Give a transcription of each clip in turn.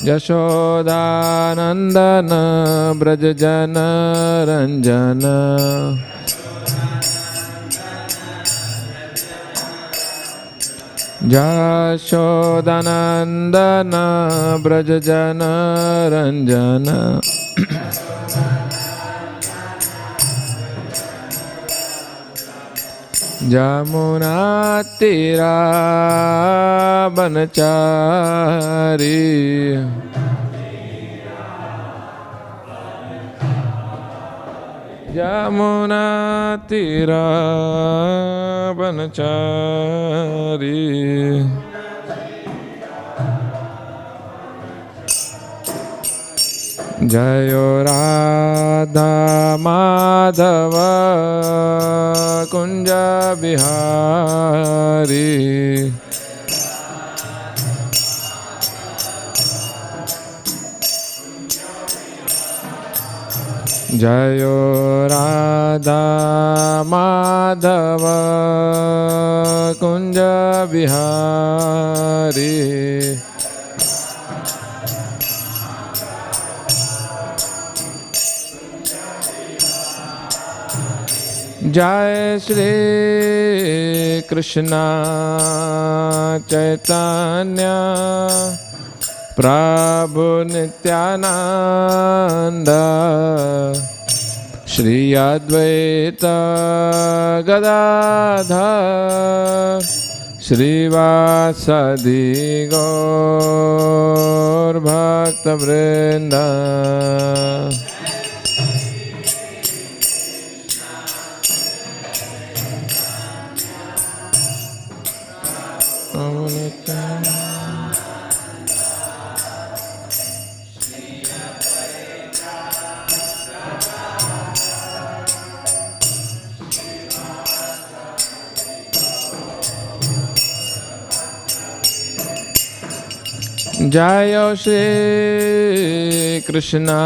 Yashodanandana Brajajana Ranjana Yashodanandana Brajajana Ranjana Jamunatira Banachari Jamunatira Banachari Jayo Radha Madhava Kunja Bihari Jayo Radha Madhava Kunja Bihari Jai Shri Krishna Chaitanya Prabhu Nityananda Shri Advaita Gadadhar Shri Vasadi Gaur Bhakta Vrinda Jayo Shri Krishna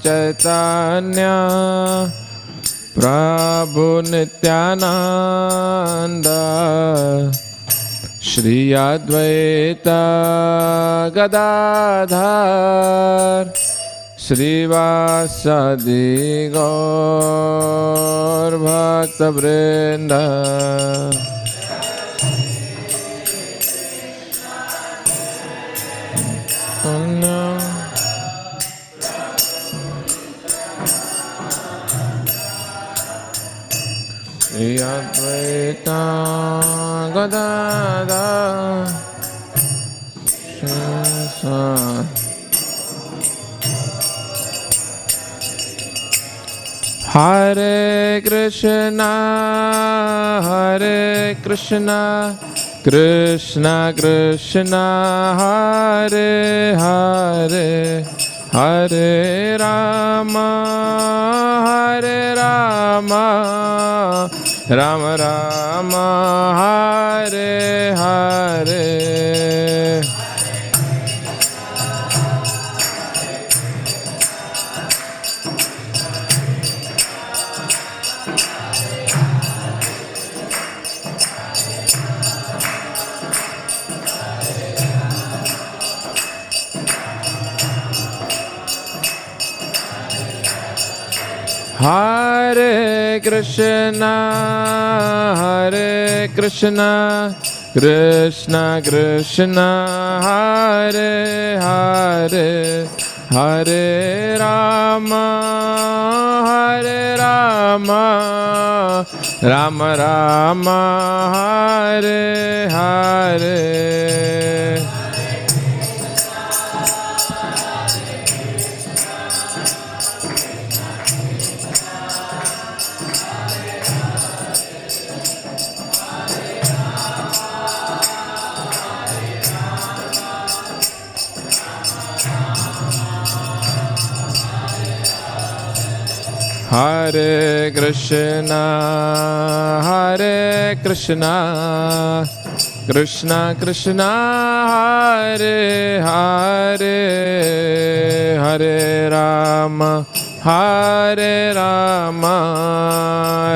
Chaitanya Prabhu Nityananda Shri Advaita Gadadhar Shri Vasadi Gaur Bhakta Vrinda Shri Advaita Gadadhar Hare Krishna Krishna Krishna Hare Hare Hare Rama Rama Rama Hare Hare Hare Krishna Krishna Krishna Hare Hare Hare Rama Rama Rama Hare Hare Hare Krishna Krishna Krishna Hare Hare Hare Rama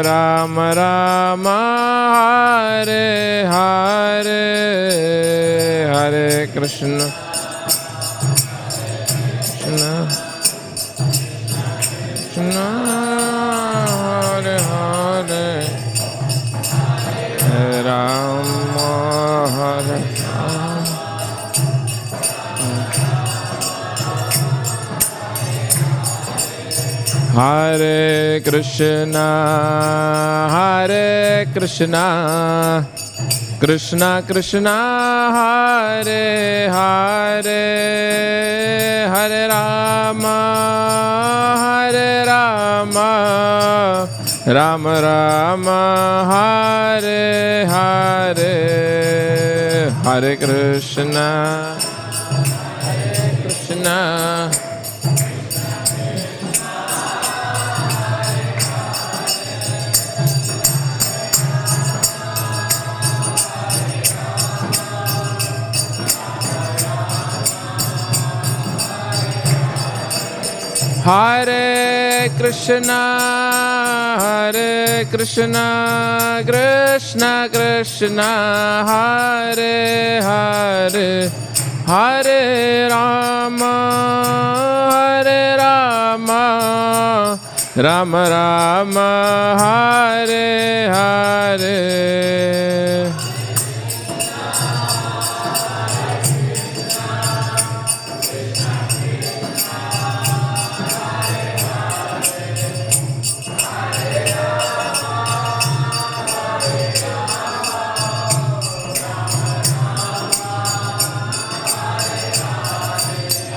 Rama Rama Hare Hare Hare Krishna Hare Krishna, Hare Krishna, Krishna Krishna, Hare Hare, Hare Rama, Hare Rama, Rama Rama, Hare Hare, Hare Krishna, Hare Krishna. Hare Krishna, Hare Krishna, Krishna Krishna, Hare Hare, Hare Rama, Hare Rama, Rama Rama, Hare Hare.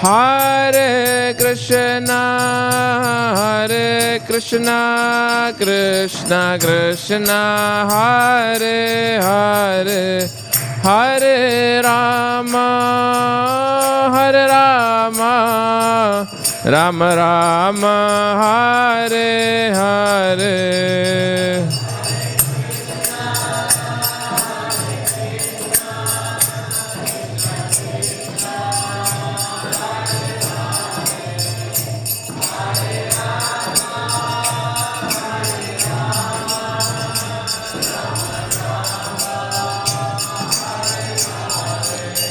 Hare Krishna, Hare Krishna, Krishna Krishna, Hare Hare, Hare Rama, Hare Rama, Rama Rama, Hare Hare.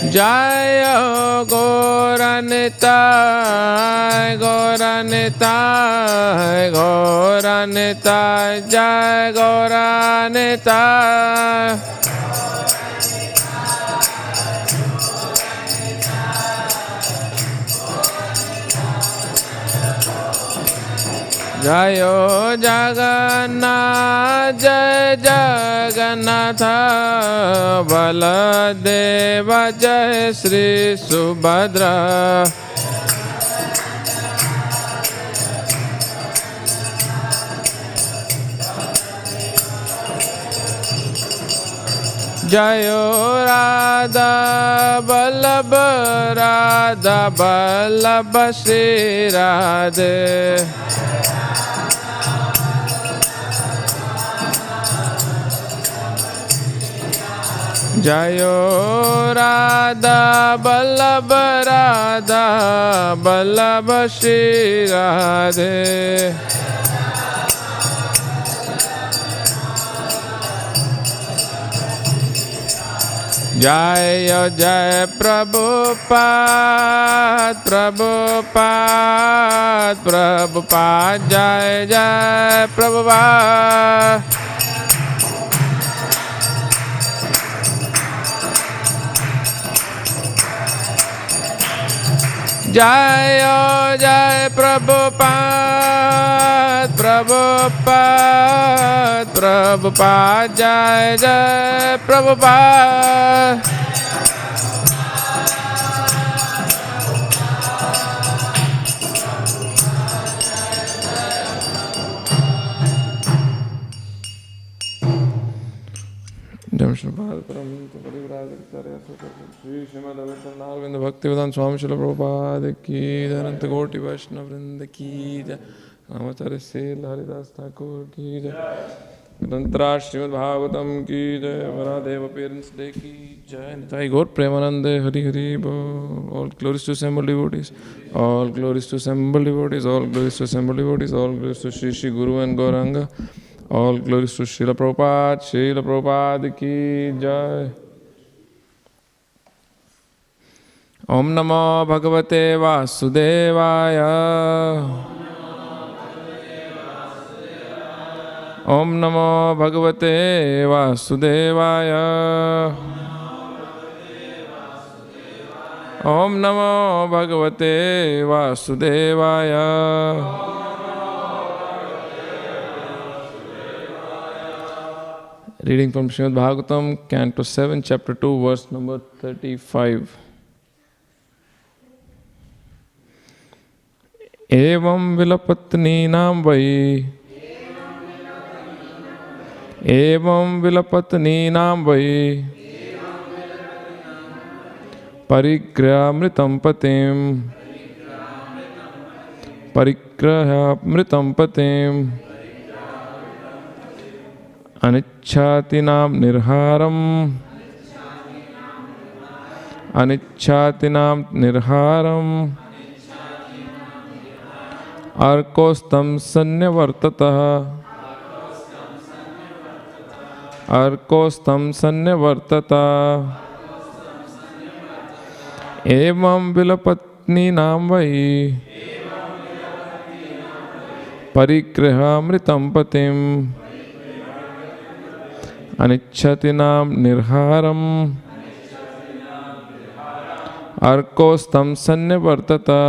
Jaya Gauranitai, Gauranitai, Gauranitai, Jaya Gauranitai. Jayo Jagannath, Jai Jagannatha, Baladeva, Jai Shri Subhadra. Jayo Radha, Vallabha, Radha, Vallabha, Shri Radhe. Jayo Radha, Vallabha, Radha, Vallabha, Shri Radhe. Jaya Jaya Prabhupada, Prabhupada, Prabhupada, Jaya Jaya Prabhupada. Jaya Jaya Prabhupada, Prabhupada, Prabhupada, Jaya Jaya Prabhupada. Śrīmad Bhaktivedanta Swami Prabhupada ki jai, Ananta Koti Vaishnava Vrinda ki jai, Namacharya Sel Haridas Thakur ki jai, Grantara Śrīmad Bhāgavatam ki jai, Varadeva Parents Day ki jai, Nitai Gaur Premanande Hari Hari Bo. All glories to assembled devotees, all glories to assembled devotees, all glories to assembled devotees, all glories to Shri Shri Guru and Gauranga, all glories to Srila Prabhupada, Srila Prabhupada ki jai. Om Namo Bhagavate Vasudevaya. Om Namo Bhagavate Vasudevaya. Om Namo Bhagavate Vasudevaya. Reading from Śrīmad Bhāgavatam, Canto 7, Chapter 2, verse number 35. Evam vilapatninam vai. Evam vilapatninam vai. Parigrhamritam patim. Parigrhamritam patim. Anichchatinam nirharam. Anichchatinam nirharam. Arkostam sanyavartata. Arkostam sanyavartata. Evam vilapatninam vai. Parigrhamritam patim. Anichchatinam nirharam. Arkostam sanyavartata.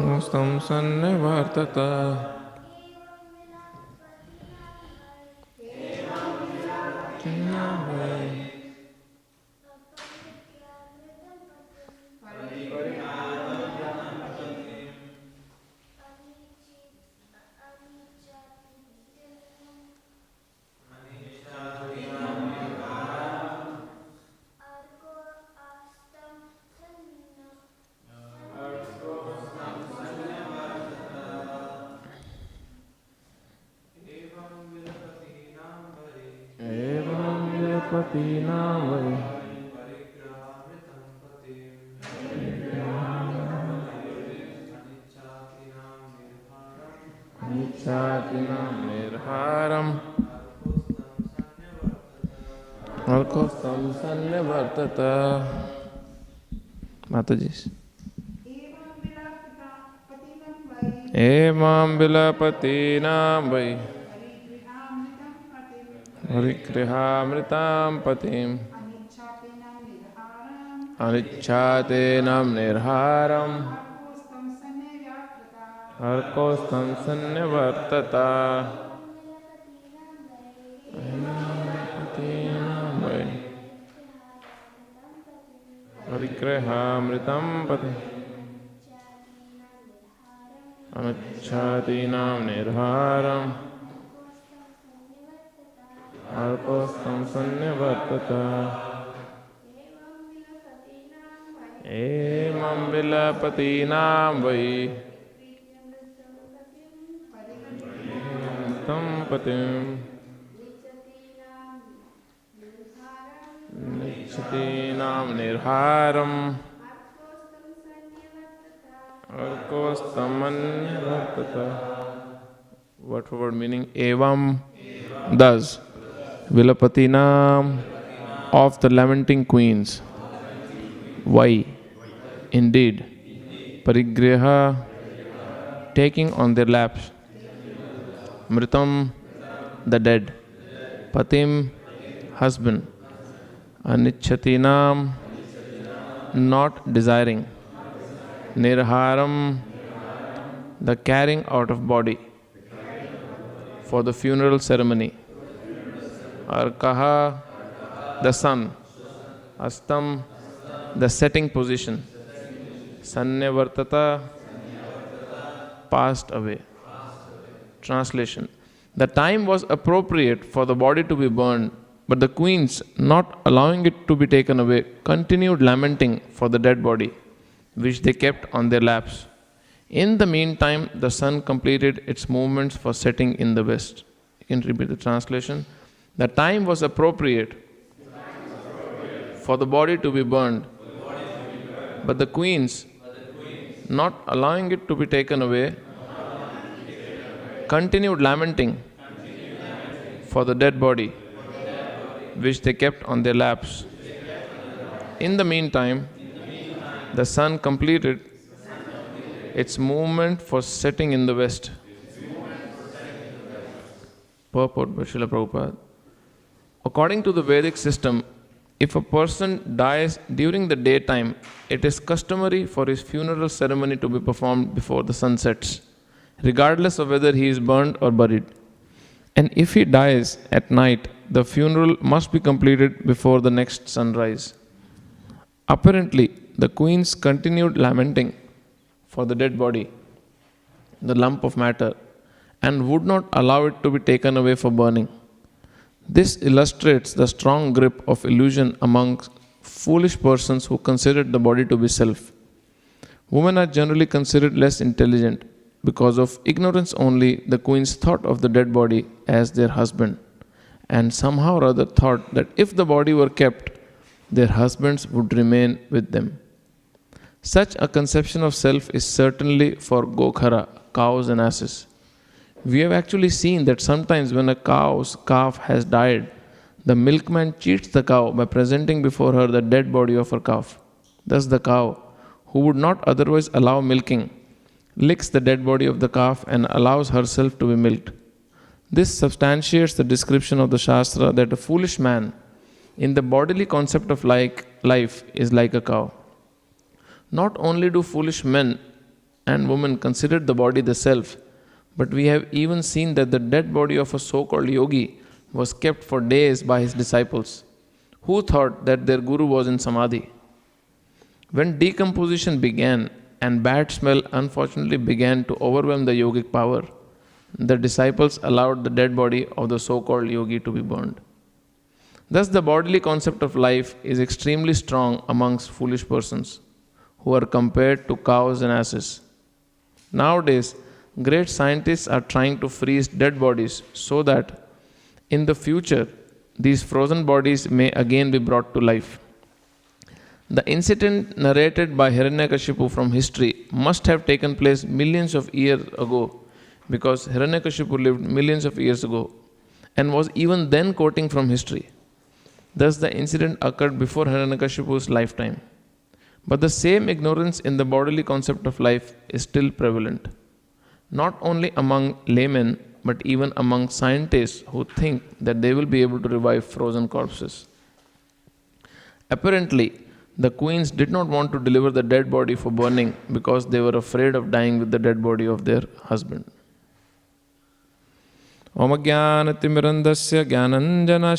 Arkostam sanyavartata. Anichchatinam nirharam. Arkostam sanyavartata. Mataji. Evam vilapatinam vai. Parigrhamritam patim. Anichchatinam nirharam. Arkostam sanyavartata. Parigrhamritam patim. Anichchatinam nirharam. Arkostam sanyavartata. Evam vilapatinam vai. Tam patim. Anichchatinam nirharam. Arkostam sanyavartata. What word meaning? Evam, thus. Vilapatinam, of the lamenting queens. Why? Indeed. Parigriha, taking on their laps. Mritam, the dead. Patim, husband. Anichchatinam, not desiring. Nirharam, the carrying out of body for the funeral ceremony. Arkaha, the sun. Astam, the setting position. Sanyavartata, passed away. Translation. The time was appropriate for the body to be burned, but the queens, not allowing it to be taken away, continued lamenting for the dead body, which they kept on their laps. In the meantime, the sun completed its movements for setting in the west. You can repeat the translation. The time was appropriate for the body to be burned, but the queens, not allowing it to be taken away, continued lamenting for the dead body which they kept on their laps. In the meantime, the sun completed its movement for setting in the west. Purport by Srila Prabhupada. According to the Vedic system, if a person dies during the daytime, it is customary for his funeral ceremony to be performed before the sun sets, regardless of whether he is burned or buried. And if he dies at night, the funeral must be completed before the next sunrise. Apparently, the queens continued lamenting for the dead body, the lump of matter, and would not allow it to be taken away for burning. This illustrates the strong grip of illusion among foolish persons who considered the body to be self. Women are generally considered less intelligent. Because of ignorance only, the queens thought of the dead body as their husband, and somehow or other thought that if the body were kept, their husbands would remain with them. Such a conception of self is certainly for Gokhara, cows and asses. We have actually seen that sometimes when a cow's calf has died, the milkman cheats the cow by presenting before her the dead body of her calf. Thus the cow, who would not otherwise allow milking, licks the dead body of the calf and allows herself to be milked. This substantiates the description of the Shastra that a foolish man, in the bodily concept of life, is like a cow. Not only do foolish men and women consider the body the self, but we have even seen that the dead body of a so-called yogi was kept for days by his disciples, who thought that their guru was in samadhi. When decomposition began and bad smell unfortunately began to overwhelm the yogic power, the disciples allowed the dead body of the so-called yogi to be burned. Thus the bodily concept of life is extremely strong amongst foolish persons, who are compared to cows and asses. Nowadays, great scientists are trying to freeze dead bodies so that in the future these frozen bodies may again be brought to life. The incident narrated by Hiranyakashipu from history must have taken place millions of years ago, because Hiranyakashipu lived millions of years ago and was even then quoting from history. Thus the incident occurred before Hiranyakashipu's lifetime. But the same ignorance in the bodily concept of life is still prevalent, not only among laymen, but even among scientists who think that they will be able to revive frozen corpses. Apparently, the queens did not want to deliver the dead body for burning because they were afraid of dying with the dead body of their husband. Om Jnanatimmirandasya Jnananjana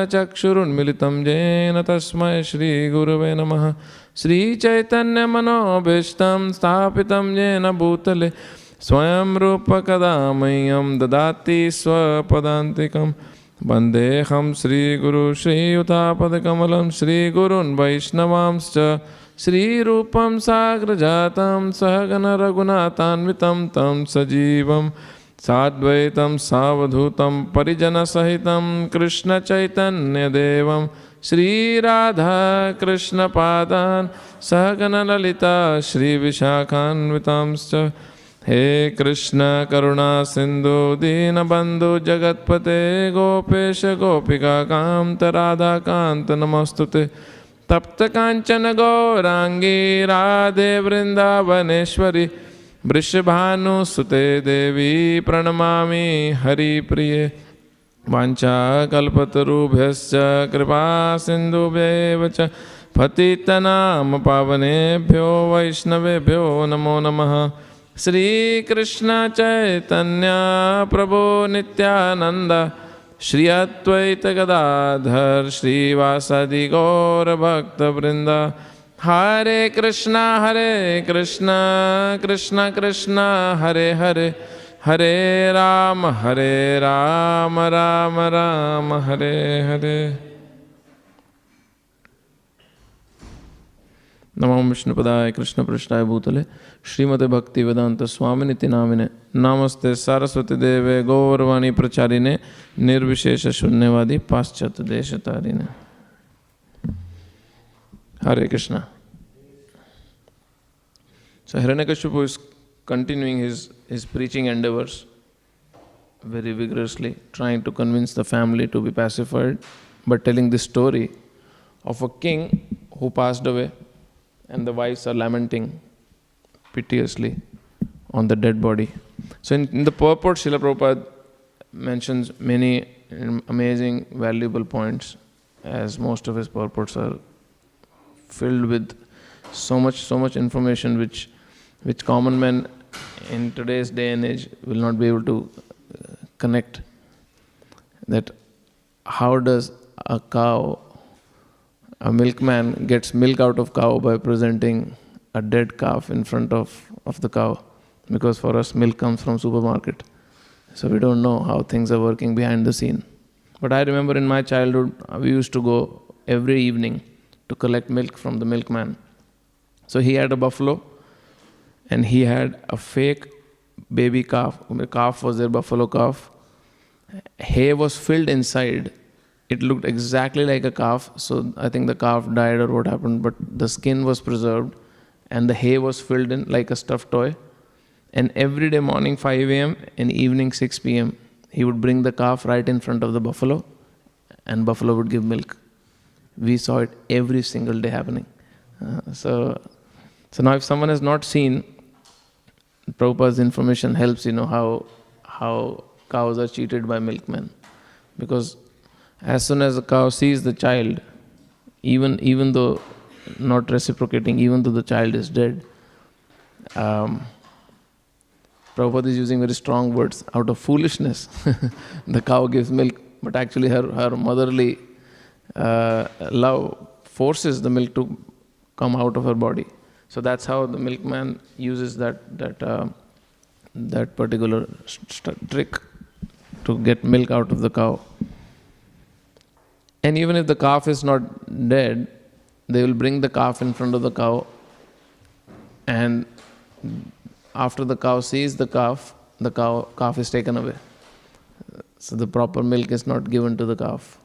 Chakshurunmilitam Jena Tasmai Shri Gurave Namaha Shri Chaitanya Manobhishtam Sthapitam Jena Bhutale Swayam Rupa Kadamayam Dadati Swapadantikam Vandeham Shri Guru Shri Utapadakamalam Shri Gurun Vaishnavamscha Shri Rupam Sagrajatam Sahagana Raghunatanvitam Tam Sajivam Sadvaitam Savadhutam Parijana Sahitam Krishna Chaitanya Devam Shri Radha Krishna Padan Sahagana Lalita Shri Vishakhanvitamscha He Krishna Karuna Sindhu Dina Bandhu Jagatpate Gopesha Gopika Kamta Radha Kanta Namastute Tapta Kanchana Gaurangi Radhe Vrindavaneshwari Vrishabhanu Sute Devi Pranamami Hari Priye Vancha Kalpatarubhyascha Kripa Sindhubhyevacha Patitanam Pavanebhyo Vaishnavebhyo Namo Namaha Shri Krishna Chaitanya Prabhu Nityananda Shri Advaita Gadadhar Shri Vasadi Gaura Bhakta Vrinda Hare Krishna Krishna Krishna Hare Hare Hare Rama Rama Rama Hare Hare. Namo Vishnu Padaya Krishna Prasthaya Bhutale Śrīmad Bhaktivedanta Swami Niti Namine Namaste Saraswati Deve Gauravani Pracharine Nirvishesha Shunyavadi Paschat Deshatarine. Hare Krishna. So Hiranyakashipu is continuing his preaching endeavors very vigorously, trying to convince the family to be pacified, but telling this story of a king who passed away, and the wives are lamenting piteously on the dead body. So in the purport, Srila Prabhupada mentions many amazing, valuable points, as most of his purports are filled with so much information which common men in today's day and age will not be able to connect. That how does a milkman gets milk out of cow by presenting a dead calf in front of the cow, because for us milk comes from supermarket, so we don't know how things are working behind the scene. But I remember in my childhood we used to go every evening to collect milk from the milkman. So he had a buffalo and he had a fake baby calf. The calf was their buffalo calf. Hay was filled inside. It looked exactly like a calf, so I think the calf died or what happened, but the skin was preserved and the hay was filled in like a stuffed toy. And every day morning 5 a.m. and evening 6 p.m. he would bring the calf right in front of the buffalo, and buffalo would give milk. We saw it every single day happening. So now if someone has not seen, Prabhupada's information helps how cows are cheated by milkmen. Because as soon as the cow sees the child, even though not reciprocating, even though the child is dead, Prabhupada is using very strong words. Out of foolishness, the cow gives milk, but actually her motherly love forces the milk to come out of her body. So that's how the milkman uses that particular trick to get milk out of the cow. And even if the calf is not dead, they will bring the calf in front of the cow, and after the cow sees the calf is taken away. So the proper milk is not given to the calf.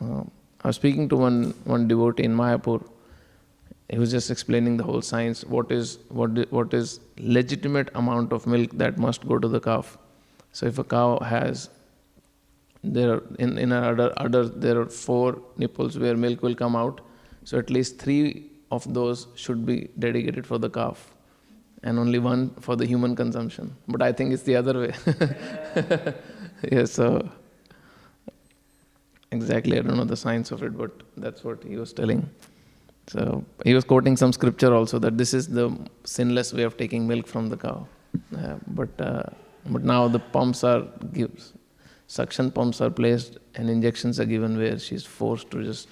I was speaking to one devotee in Mayapur. He was just explaining the whole science. What is legitimate amount of milk that must go to the calf? So if a cow has there are 4 nipples where milk will come out. So at least 3 of those should be dedicated for the calf, and only 1 for the human consumption. But I think it's the other way. Yes, so exactly, I don't know the science of it, but that's what he was telling. So he was quoting some scripture also, that this is the sinless way of taking milk from the cow. But now the pumps are suction pumps are placed and injections are given where she's forced to just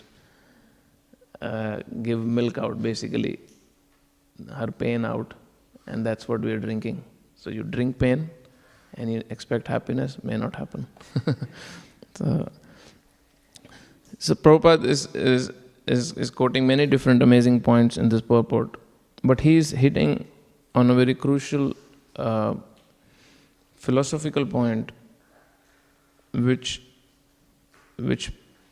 give milk out, basically her pain out, and that's what we are drinking. So you drink pain and you expect happiness, may not happen. So Prabhupada is quoting many different amazing points in this purport, but he is hitting on a very crucial philosophical point which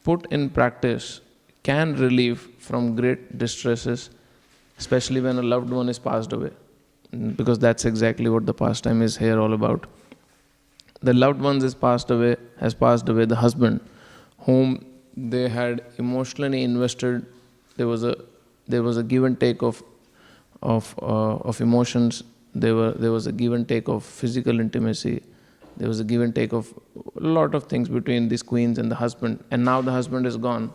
put in practice can relieve from great distresses, especially when a loved one is passed away, because that's exactly what the pastime is here all about. The loved one has passed away, the husband whom they had emotionally invested. There was a give and take of emotions. There was a give and take of physical intimacy. There was a give and take of a lot of things between these queens and the husband. And now the husband is gone.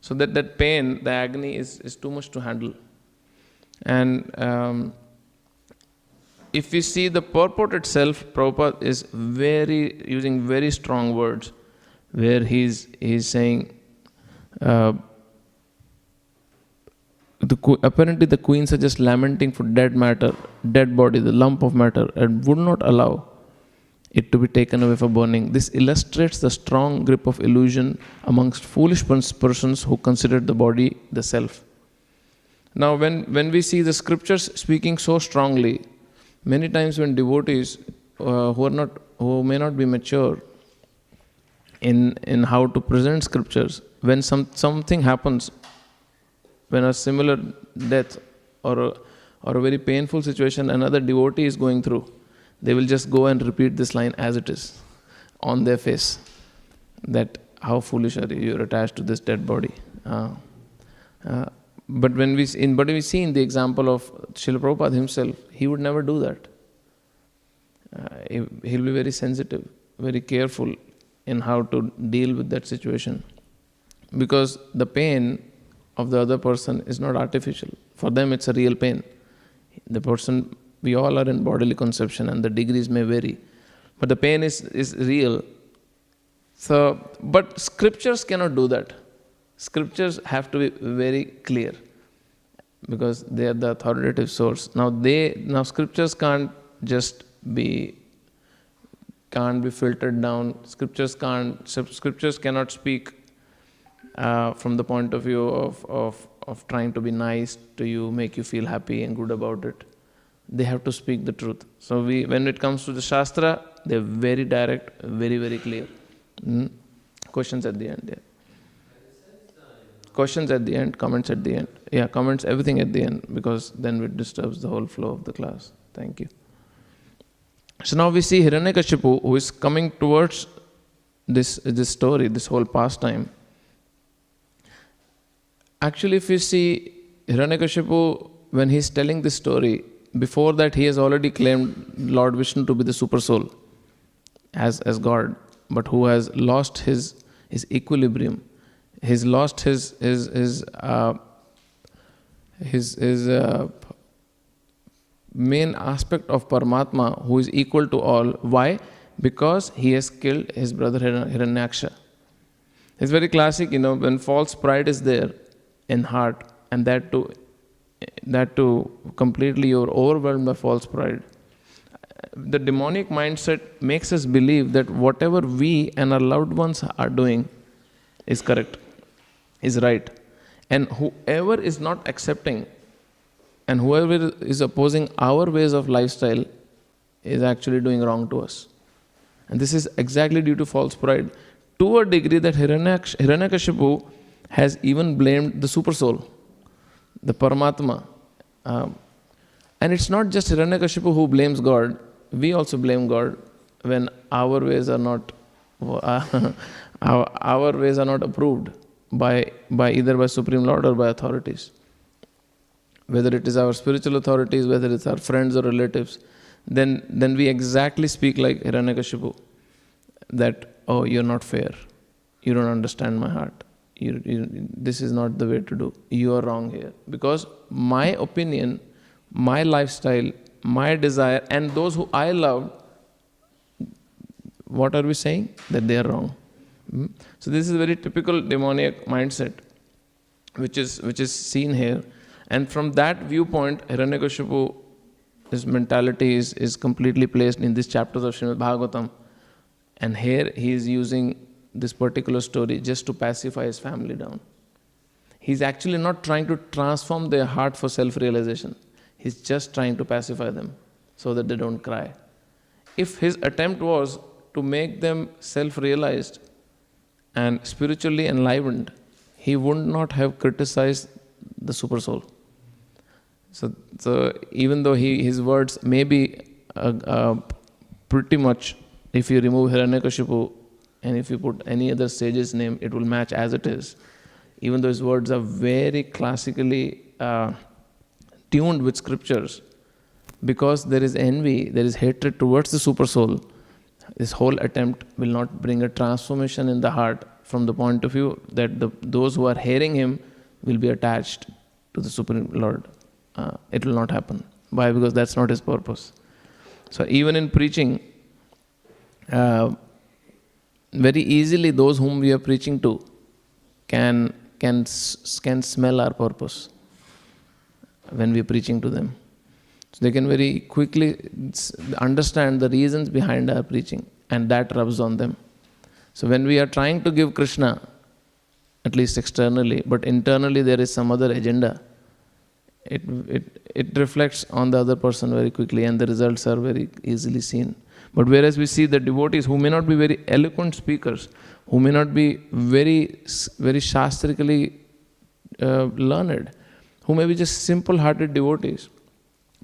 So that pain, the agony is too much to handle. And if we see the purport itself, Prabhupada is using very strong words, where he's saying, apparently the queens are just lamenting for dead body, the lump of matter, and would not allow it to be taken away for burning. This illustrates the strong grip of illusion amongst foolish persons who consider the body the self. Now when we see the scriptures speaking so strongly, many times when devotees who may not be mature in how to present scriptures, when something happens, when a similar death or a very painful situation another devotee is going through, they will just go and repeat this line as it is. on their face that how foolish are you, you're attached to this dead body. But when we see in the example of Srila Prabhupada himself, he would never do that. He'll be very sensitive, very careful in how to deal with that situation. Because the pain of the other person is not artificial. For them it's a real pain. The person, we all are in bodily conception and the degrees may vary. But the pain is real. So, but scriptures cannot do that. Scriptures have to be very clear because they are the authoritative source. Now scriptures can't be filtered down. Scriptures cannot speak from the point of view of trying to be nice to you, make you feel happy and good about it. They have to speak the truth. So when it comes to the Shastra, they're very direct, very, very clear. Questions at the end, yeah. Questions at the end, comments at the end. Yeah, comments, everything at the end, because then it disturbs the whole flow of the class. Thank you. So now we see Hiranyakashipu, who is coming towards this story, this whole pastime. Actually, if you see Hiranyakashipu, when he is telling this story, before that he has already claimed Lord Vishnu to be the super soul as God, but who has lost his equilibrium. He's lost his main aspect of Paramatma, who is equal to all. Why? Because he has killed his brother Hiranyaksha. It's very classic, when false pride is there in heart, and that too completely you're overwhelmed by false pride. The demonic mindset makes us believe that whatever we and our loved ones are doing is correct, is right. And whoever is not accepting and whoever is opposing our ways of lifestyle is actually doing wrong to us. And this is exactly due to false pride, to a degree that Hiranyakashipu has even blamed the super soul, the Paramatma. And it's not just Hiranyakashipu who blames God. We also blame God when our ways are not our ways are not approved by either by Supreme Lord or by authorities. Whether it is our spiritual authorities, whether it's our friends or relatives, then we exactly speak like Hiranyakashipu, that, oh, you're not fair, you don't understand my heart, this is not the way to do, you are wrong here. Because my opinion, my lifestyle, my desire, and those who I love, what are we saying? That they are wrong. So this is a very typical demoniac mindset, which is seen here. And from that viewpoint, Hiranyakashipu, his mentality is completely placed in these chapters of Śrīmad Bhāgavatam. And here he is using this particular story just to pacify his family down. He's actually not trying to transform their heart for self-realization. He's just trying to pacify them so that they don't cry. If his attempt was to make them self-realized and spiritually enlivened, he would not have criticized the super soul. So even though his words may be pretty much, if you remove Hiranyakashipu and if you put any other sage's name, it will match as it is. Even though his words are very classically tuned with scriptures, because there is envy, there is hatred towards the super soul, this whole attempt will not bring a transformation in the heart from the point of view that those who are hearing him will be attached to the Supreme Lord. It will not happen. Why? Because that's not his purpose. So even in preaching, very easily those whom we are preaching to can smell our purpose when we are preaching to them. So they can very quickly understand the reasons behind our preaching, and that rubs on them. So when we are trying to give Krishna, at least externally, but internally there is some other agenda, it reflects on the other person very quickly, and the results are very easily seen. But whereas we see the devotees who may not be very eloquent speakers, who may not be very shastrically learned, who may be just simple-hearted devotees,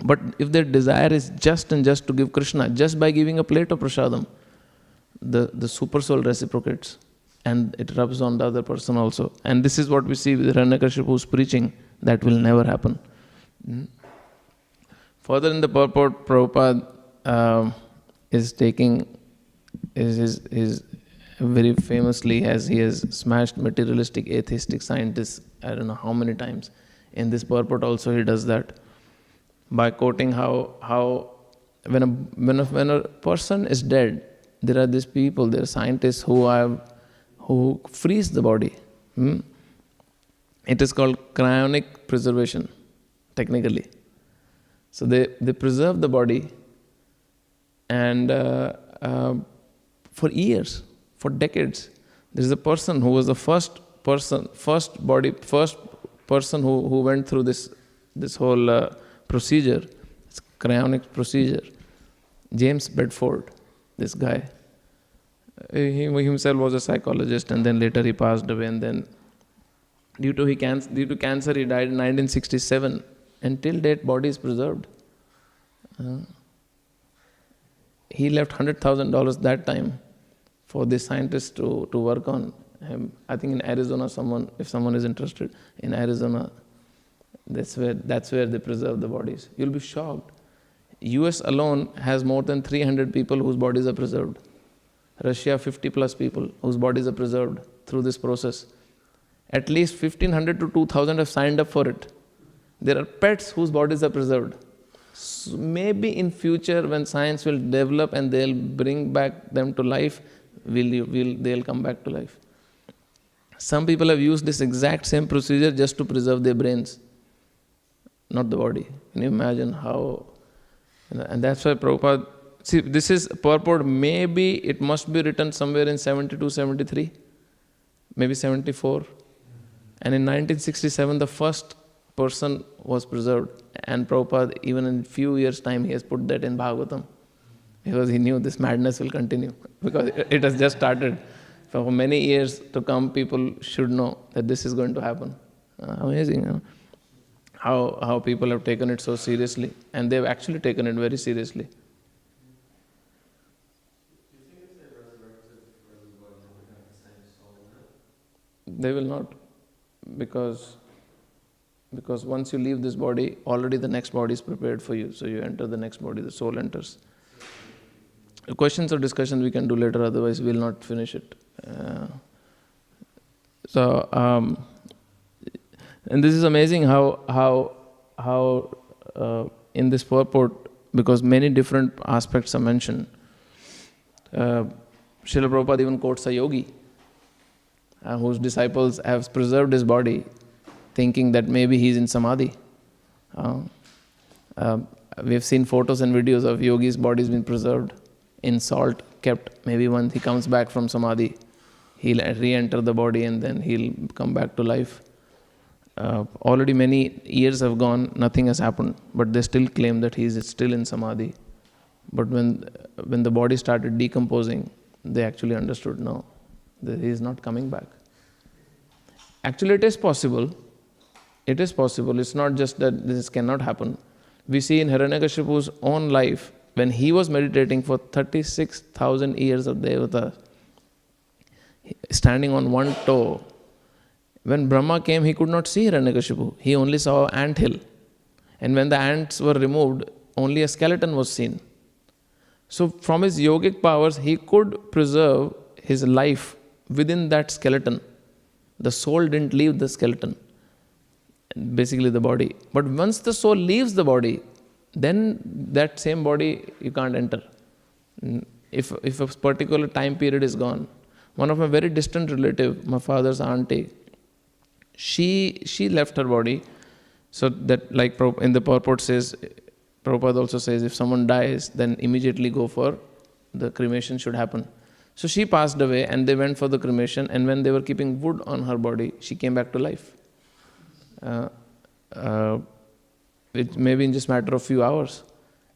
but if their desire is just and just to give Krishna, just by giving a plate of prasadam, the super soul reciprocates and it rubs on the other person also. And this is what we see with Hiranyakashipu's preaching. That will never happen. Further in the purport, Prabhupada is very famously, as he has smashed materialistic atheistic scientists, I don't know how many times. In this purport also he does that by quoting how when a person is dead, there are these people, there are scientists who freeze the body. It is called cryonic preservation, technically. So they preserve the body, and for years, for decades, there is a person who was the first person who went through this whole procedure, this cryonic procedure. James Bedford, this guy. He himself was a psychologist, and then later he passed away, and then due to cancer he died in 1967. Until date, body is preserved. He left $100,000 that time for the scientists to work on him. I think in Arizona, if someone is interested, in Arizona, that's where they preserve the bodies. You'll be shocked. US alone has more than 300 people whose bodies are preserved. Russia, 50 plus people whose bodies are preserved through this process. At least 1,500 to 2,000 have signed up for it. There are pets whose bodies are preserved. So maybe in future, when science will develop and they'll bring back them to life, they'll come back to life. Some people have used this exact same procedure just to preserve their brains, not the body. Can you imagine how? And that's why Prabhupada, see, this is purport, maybe it must be written somewhere in 72, 73, maybe 74. And in 1967, the first person was preserved. And Prabhupada, even in few years' time, he has put that in Bhagavatam. Because he knew this madness will continue. Because it has just started. For many years to come, people should know that this is going to happen. Amazing, huh? How people have taken it so seriously. And they've actually taken it very seriously. Do you think if they resurrected everybody, they would have the same soul in it? They will not. Because once you leave this body, already the next body is prepared for you. So you enter the next body, the soul enters. Questions or discussions we can do later, otherwise we will not finish it. And this is amazing how in this purport, because many different aspects are mentioned. Srila Prabhupada even quotes a yogi whose disciples have preserved his body, thinking that maybe he's in samadhi. We have seen photos and videos of yogis' bodies being preserved in salt, kept. Maybe when he comes back from samadhi, he'll re-enter the body and then he'll come back to life. Already many years have gone, nothing has happened, but they still claim that he is still in samadhi. But when the body started decomposing, they actually understood, no, that he is not coming back. Actually, it is possible. It is possible. It's not just that this cannot happen. We see in Hiranyakashipu's own life, when he was meditating for 36,000 years of Devata, standing on one toe, when Brahma came, he could not see Hiranyakashipu. He only saw an ant hill. And when the ants were removed, only a skeleton was seen. So from his yogic powers, he could preserve his life within that skeleton. The soul didn't leave the skeleton, basically the body. But once the soul leaves the body, then that same body you can't enter. If a particular time period is gone. One of my very distant relative, my father's auntie, she left her body, so that, like in the purport says, Prabhupada also says, if someone dies, then immediately go for the cremation should happen. So she passed away and they went for the cremation, and when they were keeping wood on her body, she came back to life. It maybe in just a matter of few hours.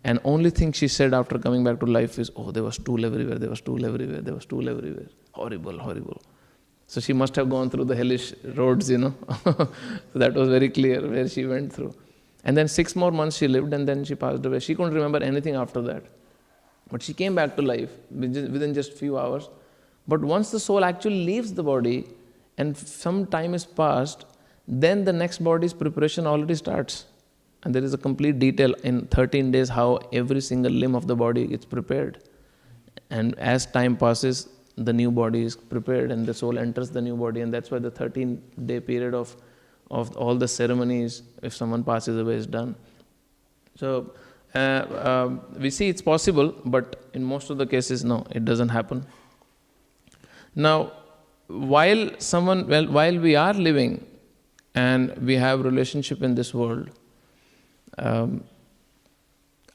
And only thing she said after coming back to life is, oh, there was stool everywhere, there was stool everywhere, there was stool everywhere. Horrible, horrible. So she must have gone through the hellish roads, So that was very clear where she went through. And then 6 more months she lived and then she passed away. She couldn't remember anything after that. But she came back to life within just few hours. But once the soul actually leaves the body and some time is passed, then the next body's preparation already starts. And there is a complete detail in 13 days how every single limb of the body gets prepared. And as time passes, the new body is prepared and the soul enters the new body. And that's why the 13-day period of all the ceremonies, if someone passes away, is done. So we see it's possible, but in most of the cases, no, it doesn't happen. Now, while we are living and we have relationship in this world,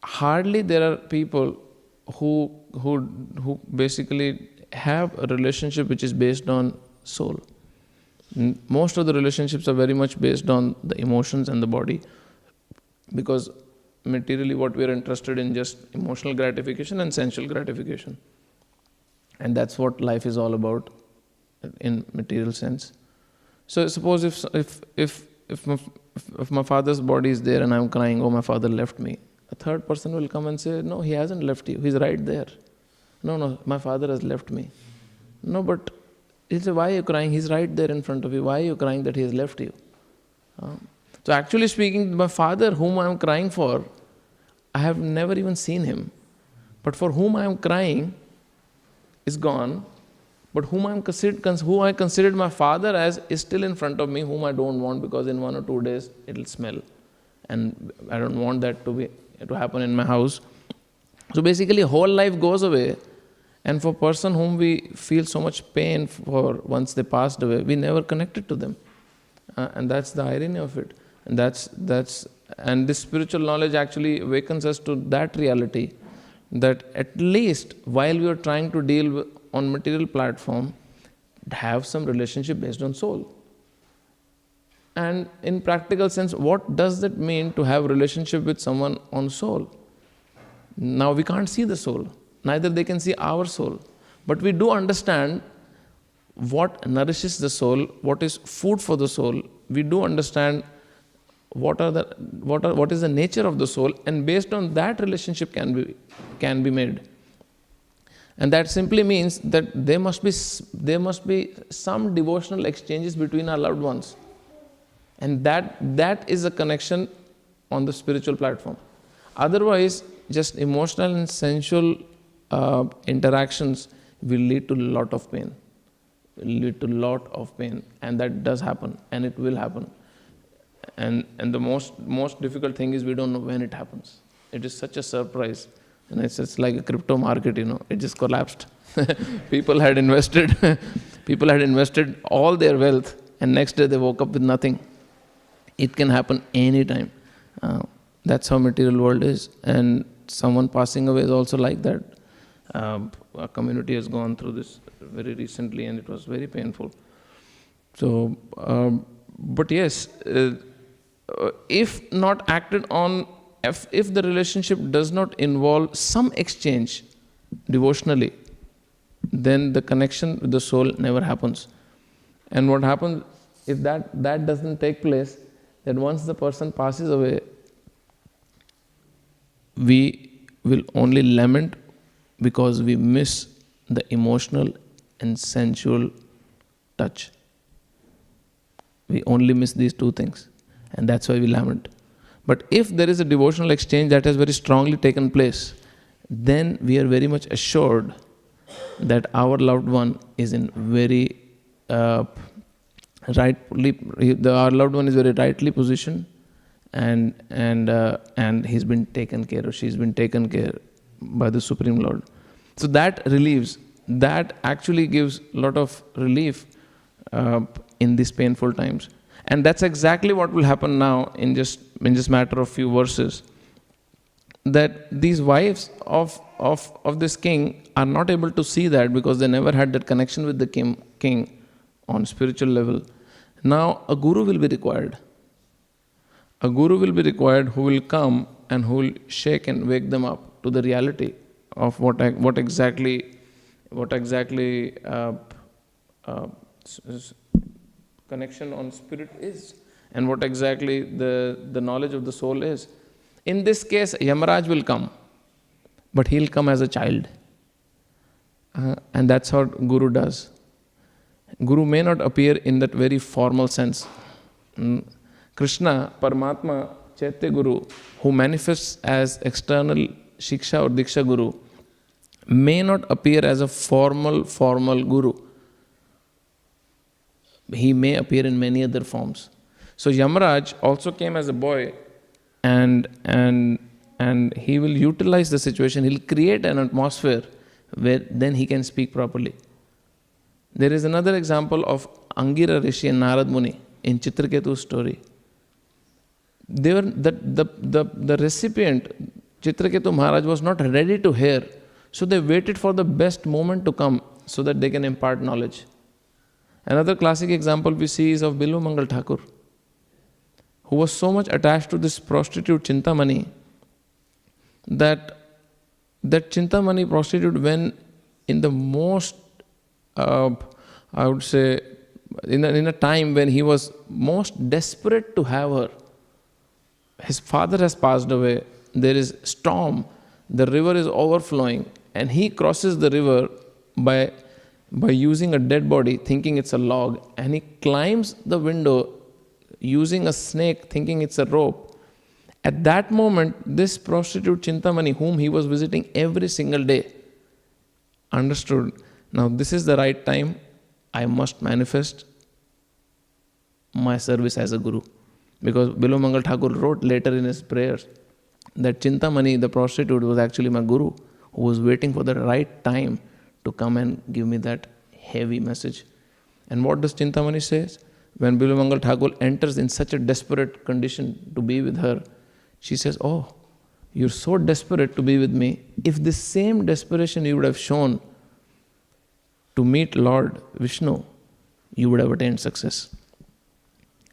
hardly there are people who basically have a relationship which is based on soul. Most of the relationships are very much based on the emotions and the body, because materially what we are interested in just emotional gratification and sensual gratification, and that's what life is all about in material sense. So suppose if my father's body is there and I'm crying, oh, my father left me, a third person will come and say, no, he hasn't left you, he's right there. No, my father has left me. No, but he'll say, why are you crying? He's right there in front of you. Why are you crying that he has left you? So actually speaking, my father whom I am crying for, I have never even seen him. But for whom I am crying is gone. But who I considered my father as is still in front of me, whom I don't want, because in 1 or 2 days it will smell. And I don't want that to happen in my house. So basically whole life goes away. And for a person whom we feel so much pain for once they passed away, we never connected to them. And that's the irony of it. And and this spiritual knowledge actually awakens us to that reality, that at least while we are trying to deal on material platform, have some relationship based on soul. And in practical sense, what does that mean to have relationship with someone on soul? Now we can't see the soul, neither they can see our soul. But we do understand what nourishes the soul, what is food for the soul. We do understand what is the nature of the soul, and based on that relationship can be made. And that simply means that there must be some devotional exchanges between our loved ones. And that is a connection on the spiritual platform. Otherwise, just emotional and sensual interactions will lead to a lot of pain. And that does happen, and it will happen. And the most difficult thing is we don't know when it happens. It is such a surprise. And it's like a crypto market, it just collapsed. People had invested all their wealth, and next day they woke up with nothing. It can happen anytime. That's how material world is. And someone passing away is also like that. Our community has gone through this very recently, and it was very painful. So, but yes, if not acted on, if the relationship does not involve some exchange devotionally, then the connection with the soul never happens. And what happens if that doesn't take place, that once the person passes away, we will only lament because we miss the emotional and sensual touch. We only miss these two things, and that's why we lament. But if there is a devotional exchange that has very strongly taken place, then we are very much assured that our loved one is in very our loved one is very rightly positioned, and he's been taken care of, she's been taken care by the Supreme Lord. So that relieves, that actually gives a lot of relief in these painful times. And that's exactly what will happen now in just matter of few verses. That these wives of this king are not able to see that because they never had that connection with the king on spiritual level. Now a guru will be required. A guru will be required who will come and who will shake and wake them up to the reality of what exactly connection on spirit is, and what exactly the knowledge of the soul is. In this case, Yamaraj will come, but he'll come as a child. And that's how Guru does. Guru may not appear in that very formal sense. Krishna, Paramatma, Chaitya Guru, who manifests as external Shiksha or Diksha Guru, may not appear as a formal Guru. He may appear in many other forms. So Yamaraj also came as a boy, and he will utilize the situation. He'll create an atmosphere where then he can speak properly. There is another example of Angira Rishi and Narad Muni in Chitraketu's story. They were the recipient, Chitraketu Maharaj, was not ready to hear, so they waited for the best moment to come so that they can impart knowledge. Another classic example we see is of Bilva Mangal Thakur, who was so much attached to this prostitute Chintamani that Chintamani prostitute, when in the most, I would say, in a time when he was most desperate to have her. His father has passed away, there is storm, the river is overflowing, and he crosses the river by using a dead body, thinking it's a log, and he climbs the window using a snake, thinking it's a rope. At that moment, this prostitute Chintamani, whom he was visiting every single day, understood, now this is the right time, I must manifest my service as a guru. Because Bilva Mangal Thakur wrote later in his prayers that Chintamani, the prostitute, was actually my guru, who was waiting for the right time to come and give me that heavy message. And what does Chintamani say? When Bilva Mangal Thakur enters in such a desperate condition to be with her, she says, oh, you're so desperate to be with me. If this same desperation you would have shown to meet Lord Vishnu, you would have attained success.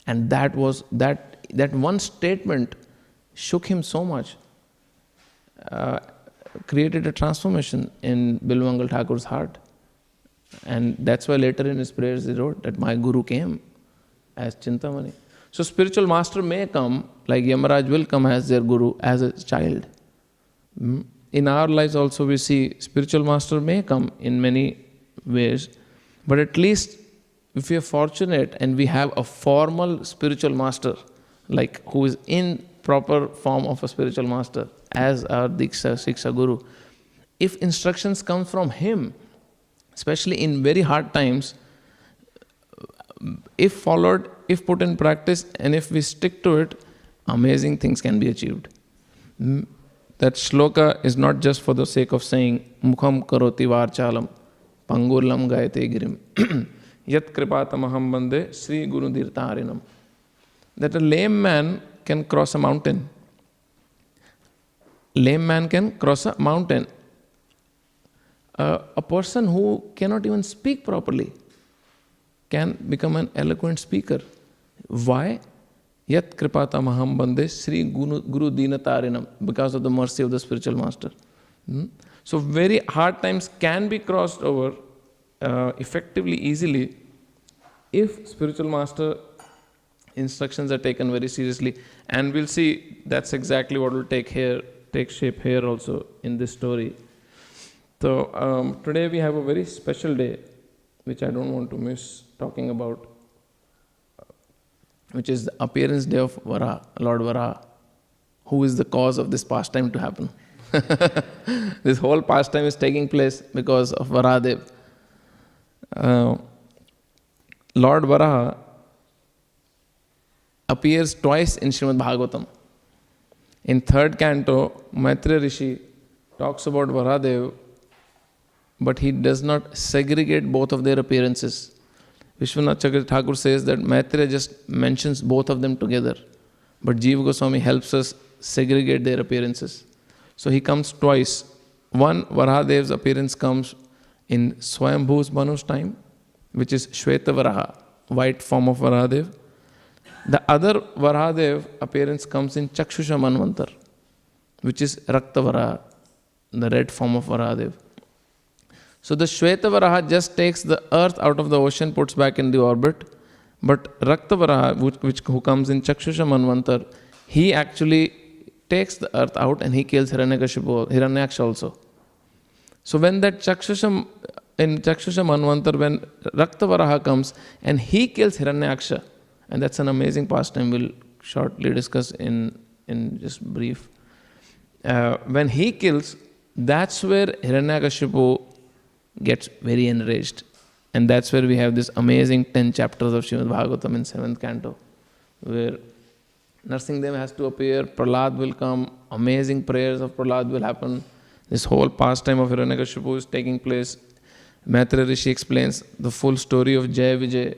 And that one statement shook him so much, created a transformation in Bilva Mangal Thakur's heart. And that's why later in his prayers he wrote that my guru came as Chintamani. So spiritual master may come, like Yamaraj will come as their guru, as a child. In our lives also we see spiritual master may come in many ways, but at least if we are fortunate and we have a formal spiritual master, like who is in proper form of a spiritual master, as our Diksha, Shiksha Guru, if instructions come from him, especially in very hard times, if followed, if put in practice, and if we stick to it, amazing things can be achieved. That shloka is not just for the sake of saying, Mukham karoti varchalam, pangurlam gayate girim. Yat kripatamaham bande Sri Guru Dirtarinam. That a lame man can cross a mountain. Lame man can cross a mountain. A person who cannot even speak properly can become an eloquent speaker. Why? Yat kripatamaham bande Sri Guru Dinatarinam, because of the mercy of the spiritual master. So very hard times can be crossed over effectively, easily, if spiritual master instructions are taken very seriously. And we'll see that's exactly what will take shape here also in this story. So today we have a very special day, which I don't want to miss talking about, which is the appearance day of Vara, Lord Vara, who is the cause of this pastime to happen. This whole pastime is taking place because of Varadev. Lord Varaha appears twice in Śrīmad Bhāgavatam. In 3rd canto, Maitreya Rishi talks about Varadev, but he does not segregate both of their appearances. Vishwanath Chakravarti Thakur says that Maitreya just mentions both of them together, but Jiva Goswami helps us segregate their appearances. So he comes twice. One, Varahadev's appearance comes in Swayambhu's Manu's time, which is Shweta Varaha, white form of Varahadev. The other Varahadev appearance comes in Chakshusha Manvantar, which is Rakta Varaha, the red form of Varahadev. So the Shweta Varaha just takes the earth out of the ocean, puts back in the orbit, but Rakta Varaha, who comes in Chakshusha Manvantar, he actually takes the earth out and he kills Hiranyaksha also. So when that in Chakshusha Manvantar, when Raktavaraha comes and he kills Hiranyaksha, and that's an amazing pastime we'll shortly discuss in just brief. When he kills, that's where Hiranyakashipu gets very enraged. And that's where we have this amazing 10 chapters of Śrīmad Bhāgavatam in 7th canto, where Narsingadeva has to appear, Prahlad will come, amazing prayers of Prahlad will happen. This whole pastime of Hiranyakashipu is taking place. Maitreya Rishi explains the full story of Jaya Vijay,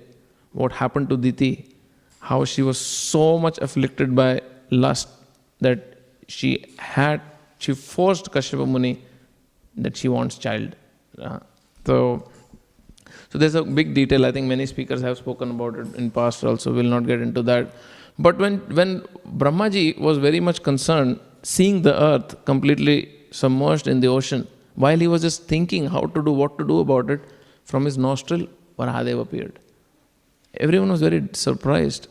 what happened to Diti, how she was so much afflicted by lust that she forced Kashyapa Muni that she wants child. So there's a big detail. I think many speakers have spoken about it in past also. We'll not get into that. But when Brahmaji was very much concerned, seeing the earth completely submerged in the ocean, while he was just thinking what to do about it, from his nostril, Varahadev appeared. Everyone was very surprised.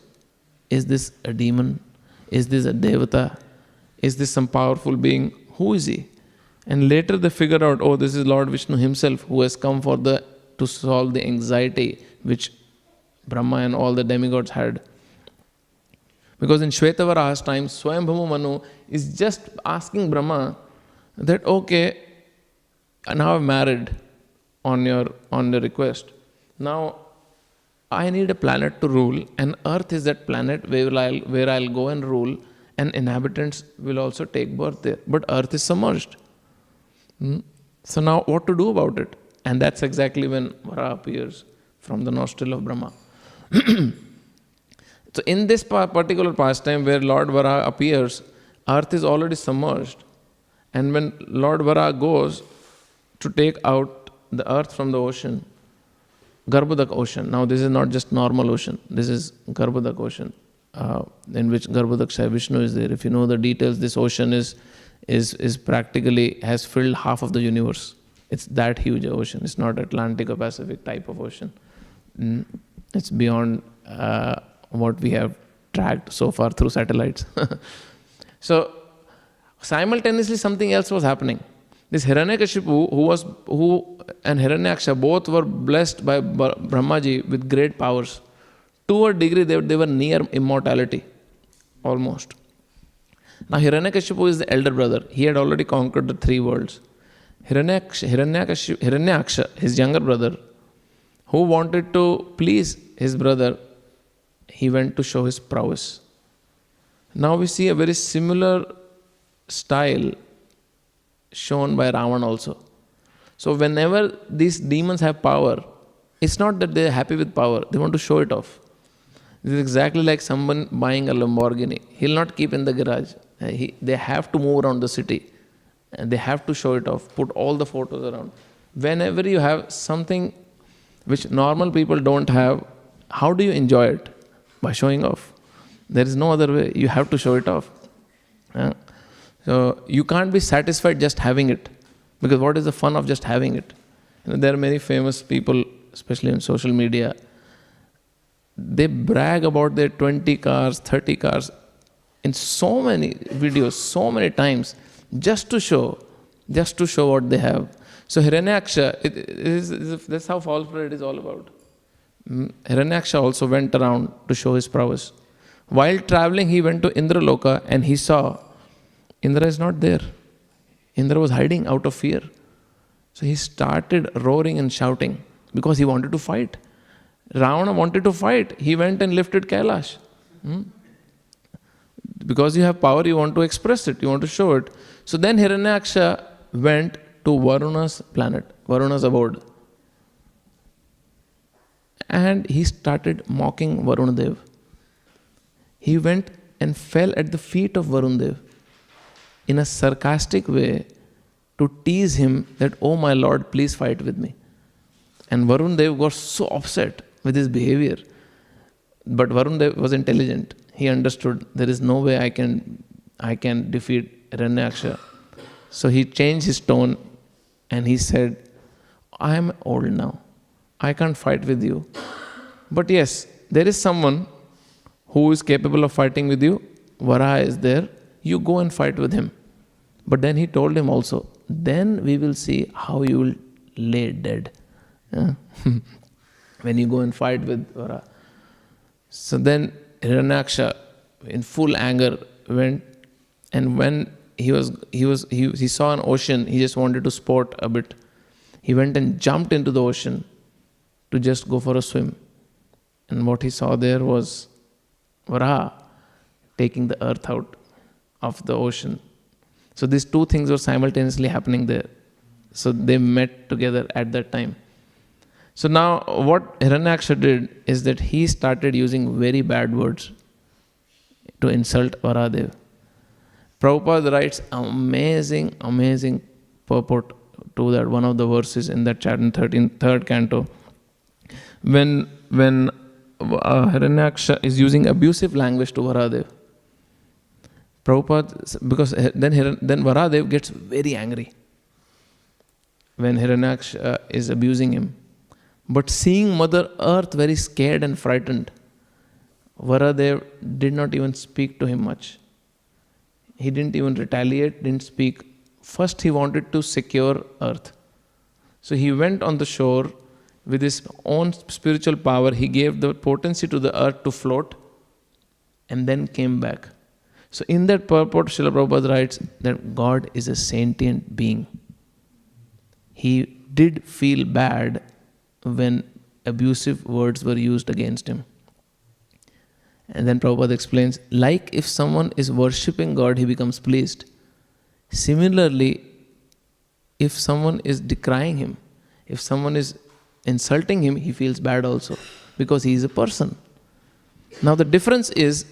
Is this a demon? Is this a devata? Is this some powerful being? Who is he? And later they figured out, oh, this is Lord Vishnu himself who has come to solve the anxiety which Brahma and all the demigods had. Because in Shvetavaraha's time, Swayambhavu Manu is just asking Brahma that, okay, now I'm married on your request. Now I need a planet to rule, and Earth is that planet where I'll go and rule, and inhabitants will also take birth there. But Earth is submerged. So now what to do about it? And that's exactly when Vara appears from the nostril of Brahma. So in this particular pastime where Lord Vara appears, Earth is already submerged. And when Lord Vara goes to take out the earth from the ocean, Garbhodak ocean. Now this is not just normal ocean. This is Garbhodak ocean, in which Garbhodaksha Vishnu is there. If you know the details, this ocean is practically has filled half of the universe. It's that huge ocean. It's not Atlantic or Pacific type of ocean. It's beyond what we have tracked so far through satellites. So simultaneously something else was happening. This Hiranyakashipu, who and Hiranyaksha both were blessed by Brahmaji with great powers. To a degree, they were near immortality, almost. Now Hiranyakashipu is the elder brother. He had already conquered the 3 worlds. Hiranyaksha, his younger brother, who wanted to please his brother, he went to show his prowess. Now we see a very similar style shown by Ravan also. So whenever these demons have power, it's not that they're happy with power, they want to show it off. This is exactly like someone buying a Lamborghini. He'll not keep in the garage. They have to move around the city. And they have to show it off, put all the photos around. Whenever you have something which normal people don't have, how do you enjoy it? By showing off. There is no other way. You have to show it off. So you can't be satisfied just having it. Because what is the fun of just having it? There are many famous people, especially on social media, they brag about their 20 cars, 30 cars in so many videos, so many times, just to show what they have. So Hiranyaksha, that's how false pride is all about. Hiranyaksha also went around to show his prowess. While traveling, he went to Indraloka and he saw Indra is not there. Indra was hiding out of fear. So he started roaring and shouting because he wanted to fight. Ravana wanted to fight. He went and lifted Kailash. Because you have power, you want to express it, you want to show it. So then Hiranyaksha went to Varuna's planet, Varuna's abode. And he started mocking Varunadev. He went and fell at the feet of Varundev in a sarcastic way to tease him that, oh my lord, please fight with me. And Varundev got so upset with his behavior. But Varundev was intelligent. He understood there is no way I can defeat Hiranyaksha. So he changed his tone and he said, I am old now. I can't fight with you. But yes, there is someone who is capable of fighting with you. Varaha is there. you go and fight with him. But then he told him also, then we will see how you will lay dead. Yeah. When you go and fight with Vara. So then Hiranyaksha, in full anger, went, and when he saw an ocean, he just wanted to sport a bit. He went and jumped into the ocean to just go for a swim. And what he saw there was Varaha taking the earth out of the ocean. So these two things were simultaneously happening there. So they met together at that time. So now what Hiranyaksha did is that he started using very bad words to insult Varahadev. Prabhupada writes amazing purport to that, one of the verses in that chapter, in third canto. When Hiranyaksha is using abusive language to Varahadev, Prabhupada, because then Varahadev gets very angry when Hiranyaksha is abusing him. But seeing Mother Earth very scared and frightened, Varahadev did not even speak to him much. He didn't even retaliate, didn't speak. First he wanted to secure earth. So he went on the shore with his own spiritual power. He gave the potency to the earth to float and then came back. So in that purport, Srila Prabhupada writes that God is a sentient being. He did feel bad when abusive words were used against him. And then Prabhupada explains, like if someone is worshipping God, he becomes pleased. Similarly, if someone is decrying him, if someone is insulting him, he feels bad also, because he is a person. Now the difference is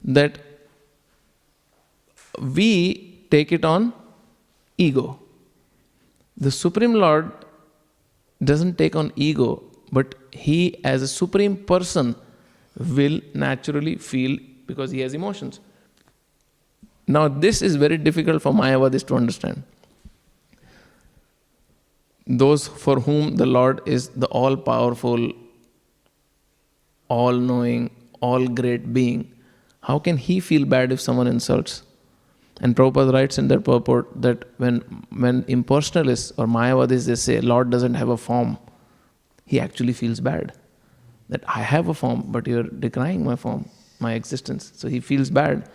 that we take it on ego. The Supreme Lord doesn't take on ego, but he as a supreme person will naturally feel, because he has emotions. Now this is very difficult for Mayavadis to understand. Those for whom the Lord is the all-powerful, all-knowing, all-great being, how can he feel bad if someone insults? And Prabhupada writes in their purport that when impersonalists or Mayavadis, they say Lord doesn't have a form, he actually feels bad. That I have a form, but you're decrying my form, my existence. So he feels bad.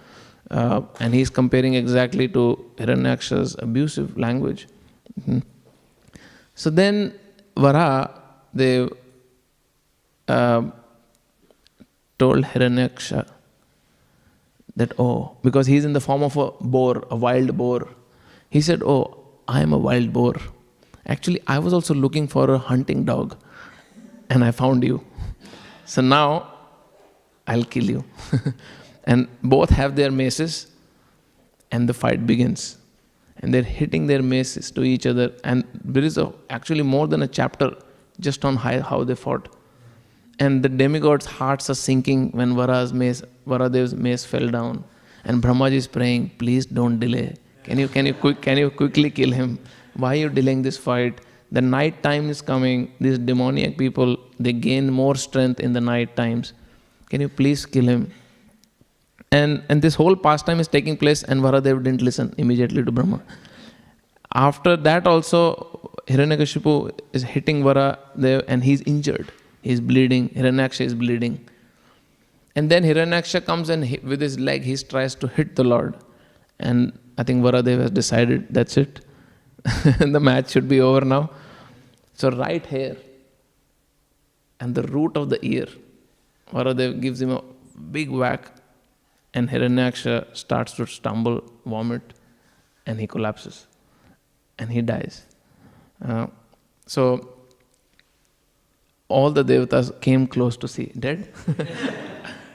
And he's comparing exactly to Hiranyaksha's abusive language. Mm-hmm. So then Varaha, they told Hiranyaksha that, because he's in the form of a boar, a wild boar. He said, I am a wild boar. Actually, I was also looking for a hunting dog, and I found you. So now, I'll kill you. And both have their maces, and the fight begins. And they're hitting their maces to each other. And there is actually more than a chapter just on how they fought. And the demigods' hearts are sinking when Varadev's mace fell down. And Brahmaji is praying, please don't delay. Can you quickly kill him? Why are you delaying this fight? The night time is coming. These demoniac people, they gain more strength in the night times. Can you please kill him? And this whole pastime is taking place, and Varadev didn't listen immediately to Brahma. After that also, Hiranyakashipu is hitting Varadev and he's injured. He's bleeding. Hiranyaksha is bleeding. And then Hiranyaksha comes and with his leg, he tries to hit the Lord. And I think Varadev has decided, that's it. The match should be over now. So right here, and the root of the ear, Varadev gives him a big whack, and Hiranyaksha starts to stumble, vomit, and he collapses. And he dies. So all the devatas came close to see. Dead?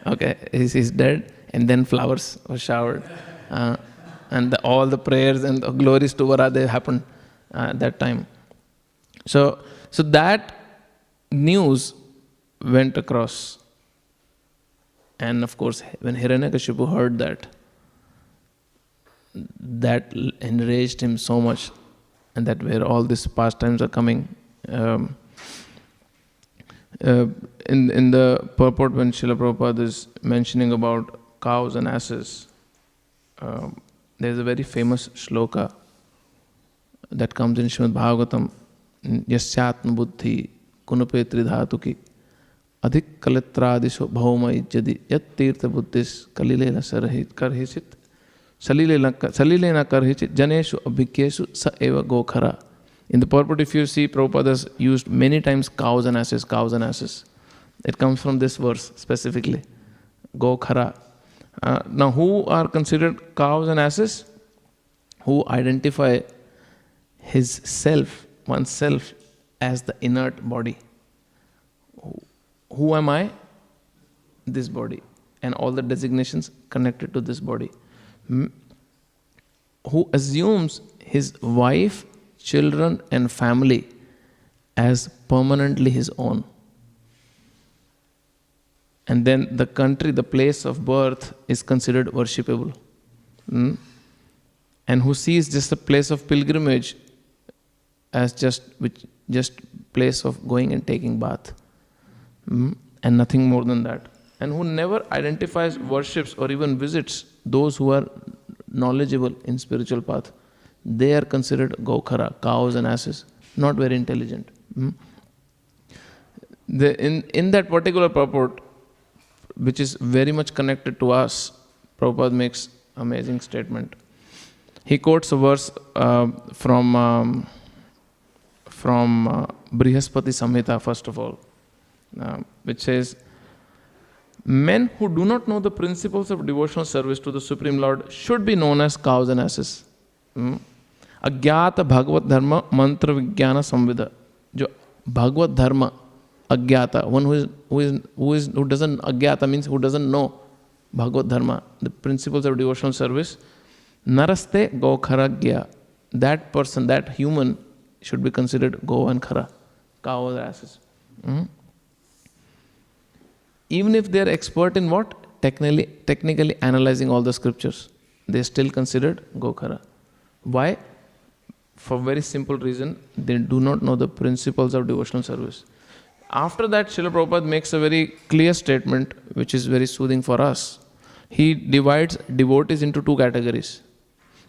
Okay, he's dead. And then flowers were showered. And all the prayers and the glories to Varadev happened at that time. So that news went across. And of course, when Hiranyakashipu heard that enraged him so much, and that where all these pastimes are coming. In the purport, when Srila Prabhupada is mentioning about cows and asses, there is a very famous shloka that comes in Śrīmad Bhāgavatam, Yasyatma buddhi kunupetri dhatuki adhik kalitradisho bhauma ijjadi yat tirtha buddhis kalilena karhisit salilena karhisit janeshu abhikyeshu sa eva gokhara. In the purport, if you see, Prabhupada has used many times cows and asses, cows and asses. It comes from this verse specifically, gokhara. Now, who are considered cows and asses? Who identify his self, oneself, as the inert body. Who am I? This body. And all the designations connected to this body. Who assumes his wife, children and family as permanently his own. And then the country, the place of birth is considered worshipable. And who sees just a place of pilgrimage as just place of going and taking bath. And nothing more than that. And who never identifies, worships or even visits those who are knowledgeable in spiritual path. They are considered gokhara, cows and asses, not very intelligent. In that particular purport, which is very much connected to us, Prabhupada makes amazing statement. He quotes a verse from Brihaspati Samhita, first of all, which says, men who do not know the principles of devotional service to the Supreme Lord should be known as cows and asses. Agyata Bhagavat Dharma Mantra Vijnana Samvida. Jo Bhagavat Dharma, Agyata, one who doesn't, Agyata means who doesn't know Bhagavat Dharma, the principles of devotional service. Naraste Gokharagya. That person, that human should be considered go and khara, cow or asses. Even if they are expert in what? Technically analyzing all the scriptures, they are still considered gokhara. Why? For very simple reason, they do not know the principles of devotional service. After that, Srila Prabhupada makes a very clear statement which is very soothing for us. He divides devotees into two categories.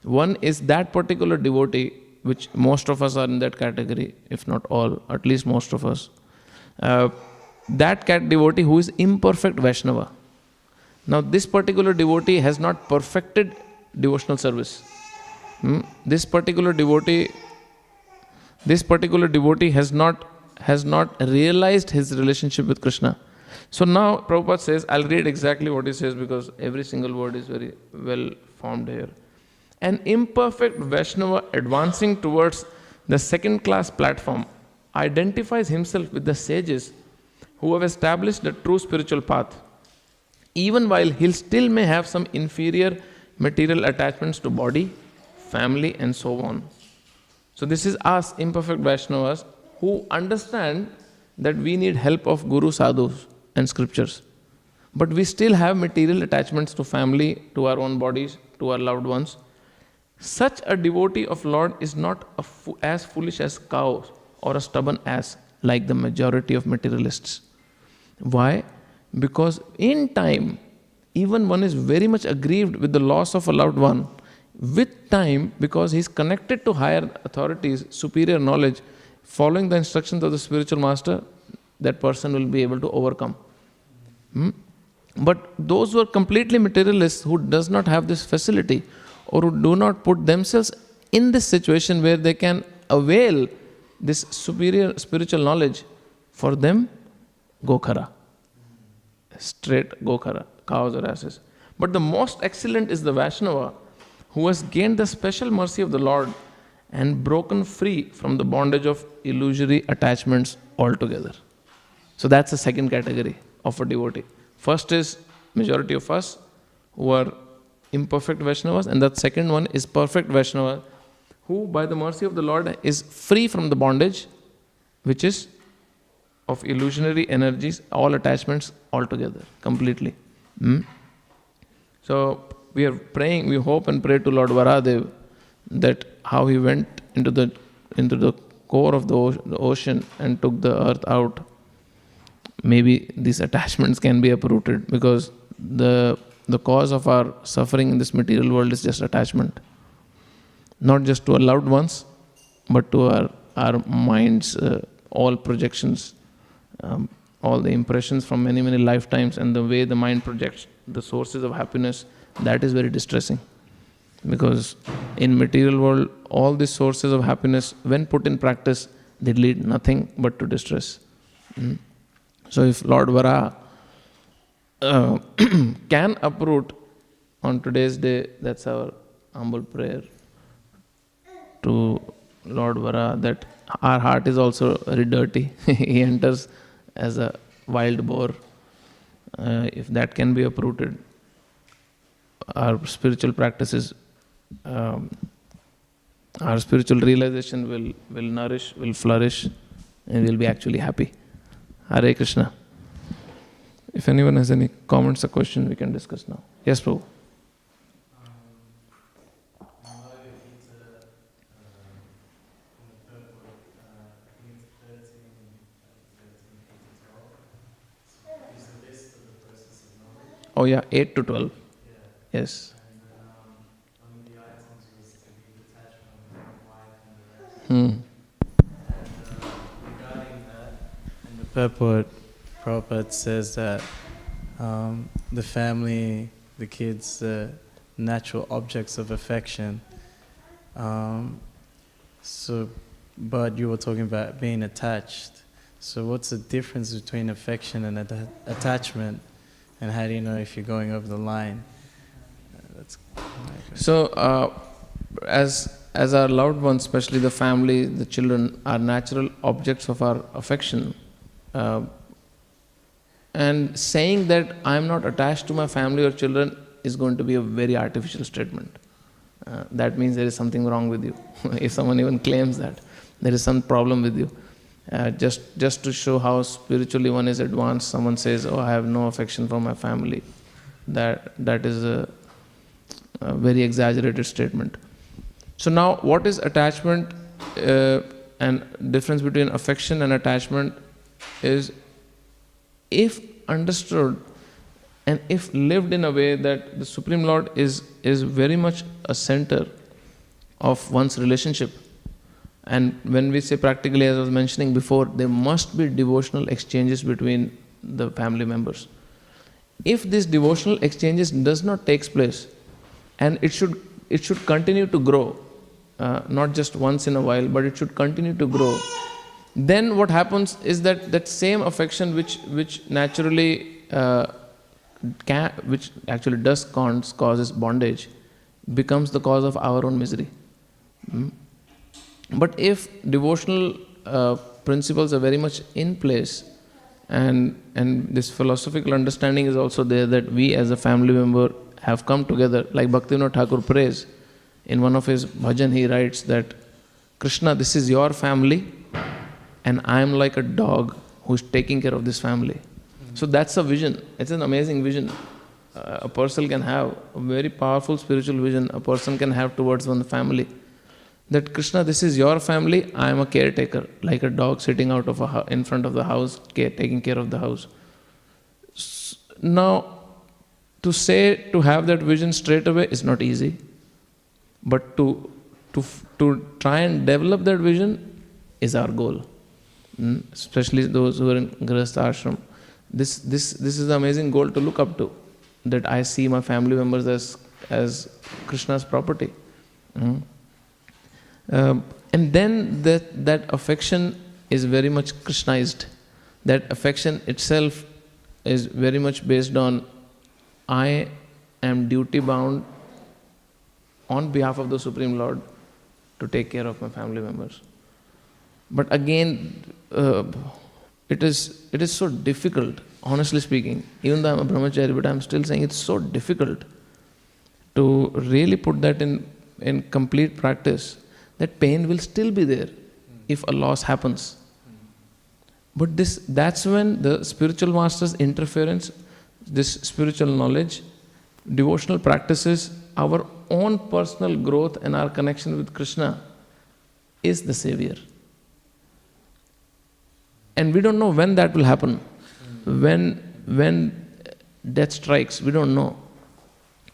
One is that particular devotee, which most of us are in that category, if not all, at least most of us. That devotee who is imperfect Vaishnava. Now this particular devotee has not perfected devotional service. This particular devotee has not realized his relationship with Krishna. So now Prabhupada says, I'll read exactly what he says because every single word is very well formed here. An imperfect Vaishnava advancing towards the second-class platform identifies himself with the sages who have established the true spiritual path, even while he still may have some inferior material attachments to body, family and so on. So this is us, imperfect Vaishnavas, who understand that we need help of Guru, Sadhus and scriptures. But we still have material attachments to family, to our own bodies, to our loved ones. Such a devotee of Lord is not as foolish as cows or a stubborn ass like the majority of materialists. Why? Because in time, even one is very much aggrieved with the loss of a loved one. With time, because he is connected to higher authorities, superior knowledge, following the instructions of the spiritual master, that person will be able to overcome. But those who are completely materialists, who does not have this facility, or who do not put themselves in this situation where they can avail this superior spiritual knowledge, for them, gokhara. Straight gokhara, cows or asses. But the most excellent is the Vaishnava, who has gained the special mercy of the Lord and broken free from the bondage of illusory attachments altogether. So that's the second category of a devotee. First is majority of us who are imperfect Vaishnavas, and that second one is perfect Vaishnava, who by the mercy of the Lord is free from the bondage, which is of illusionary energies, all attachments altogether, completely. So we are praying, we hope and pray to Lord Varadev that how he went into the core of the ocean and took the earth out. Maybe these attachments can be uprooted, because the the cause of our suffering in this material world is just attachment. Not just to our loved ones, but to our minds, all projections, all the impressions from many, many lifetimes, and the way the mind projects the sources of happiness, that is very distressing. Because in material world, all these sources of happiness, when put in practice, they lead nothing but to distress. So if Lord Vara can uproot on today's day, that's our humble prayer to Lord Vara, that our heart is also very dirty. He enters as a wild boar. If that can be uprooted, our spiritual practices, our spiritual realization will nourish, will flourish, and we'll be actually happy. Hare Krishna. If anyone has any comments or questions, we can discuss now. Yes, Prabhu. Oh yeah, 8 to 12. Yeah. Yes. And one of the items was to be detached from wife and the rest. And regarding that, in the purport, Prabhupada says that the family, the kids, the natural objects of affection. But you were talking about being attached. So what's the difference between affection and attachment? And how do you know if you're going over the line? So, as our loved ones, especially the family, the children, are natural objects of our affection. And saying that I am not attached to my family or children is going to be a very artificial statement. That means there is something wrong with you. If someone even claims that, there is some problem with you. Just to show how spiritually one is advanced, someone says, "Oh, I have no affection for my family." That is a very exaggerated statement. So now, what is attachment? And difference between affection and attachment is, if understood and if lived in a way that the Supreme Lord is very much a center of one's relationship. And when we say practically, as I was mentioning before, there must be devotional exchanges between the family members. If this devotional exchanges does not take place, and it should continue to grow, not just once in a while, but it should continue to grow, then what happens is that same affection which naturally which actually does causes bondage, becomes the cause of our own misery. But if devotional principles are very much in place, and this philosophical understanding is also there, that we as a family member have come together, like Bhaktivedanta Thakur prays, in one of his bhajan he writes that, "Krishna, this is your family, and I am like a dog who is taking care of this family." So that's a vision. It's an amazing vision. A person can have a very powerful spiritual vision. A person can have towards one family. That Krishna, this is your family, I am a caretaker, like a dog sitting out of in front of the house, taking care of the house. Now, to have that vision straight away is not easy, but to try and develop that vision is our goal. Especially those who are in Grihastha ashram. This is an amazing goal to look up to, that I see my family members as Krishna's property. And then that affection is very much Krishnaized. That affection itself is very much based on, I am duty bound on behalf of the Supreme Lord to take care of my family members. But again, it is so difficult, honestly speaking. Even though I'm a brahmachari, but I'm still saying it's so difficult to really put that in complete practice. That pain will still be there if a loss happens. But that's when the spiritual master's interference, this spiritual knowledge, devotional practices, our own personal growth and our connection with Krishna is the savior. And we don't know when that will happen. When death strikes, we don't know.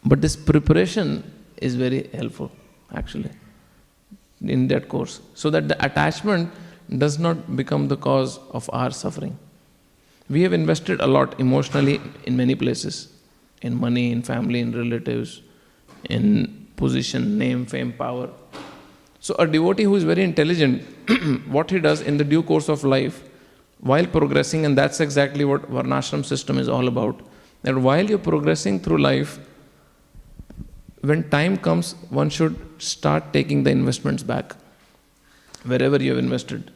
But this preparation is very helpful, actually, in that course. So that the attachment does not become the cause of our suffering. We have invested a lot emotionally in many places. In money, in family, in relatives, in position, name, fame, power. So a devotee who is very intelligent, what he does in the due course of life, while progressing, and that's exactly what Varnashram system is all about, that while you're progressing through life, when time comes, one should start taking the investments back, wherever you have invested.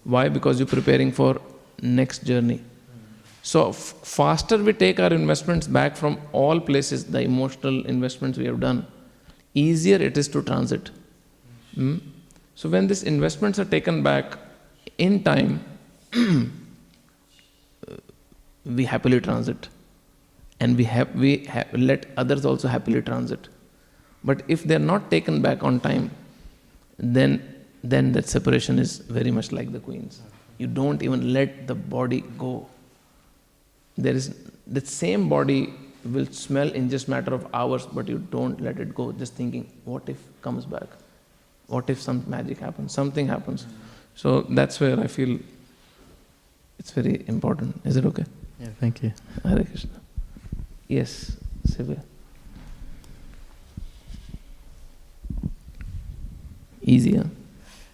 Why? Because you're preparing for next journey. So faster we take our investments back from all places, the emotional investments we have done, easier it is to transit. So when these investments are taken back in time, we happily transit, and we let others also happily transit. But if they are not taken back on time, then that separation is very much like the queens. You don't even let the body go. There is the same body will smell in just matter of hours, but you don't let it go. Just thinking, what if comes back? What if some magic happens? Something happens. So that's where I feel it's very important. Is it okay? Yeah, thank you. Hare Krishna. Yes, Sivya. Easy, huh?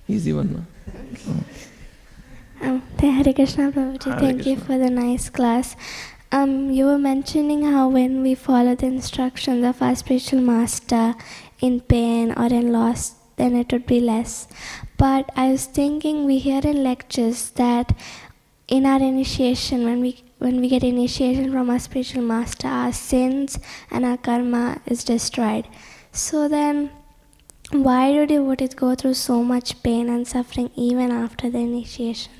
Easy one, no? Hare Krishna, Prabhuji. Thank you for the nice class. You were mentioning how when we follow the instructions of our spiritual master in pain or in loss, then it would be less. But I was thinking, we hear in lectures that in our initiation, when we get initiation from our spiritual master, our sins and our karma is destroyed. So then, why do devotees go through so much pain and suffering even after the initiation?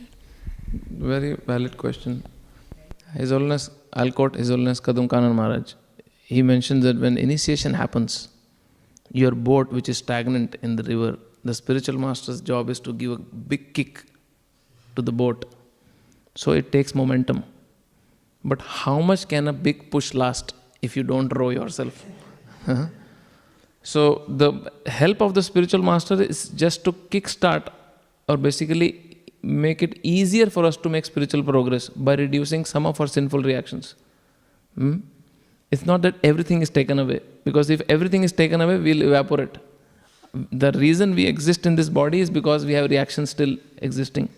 Very valid question. His Holiness, I'll quote His Holiness Kadam Kanan Maharaj. He mentions that when initiation happens, your boat which is stagnant in the river, the spiritual master's job is to give a big kick to the boat. So it takes momentum. But how much can a big push last if you don't row yourself? So the help of the spiritual master is just to kickstart or basically make it easier for us to make spiritual progress by reducing some of our sinful reactions. It's not that everything is taken away, because if everything is taken away, we'll evaporate. The reason we exist in this body is because we have reactions still existing.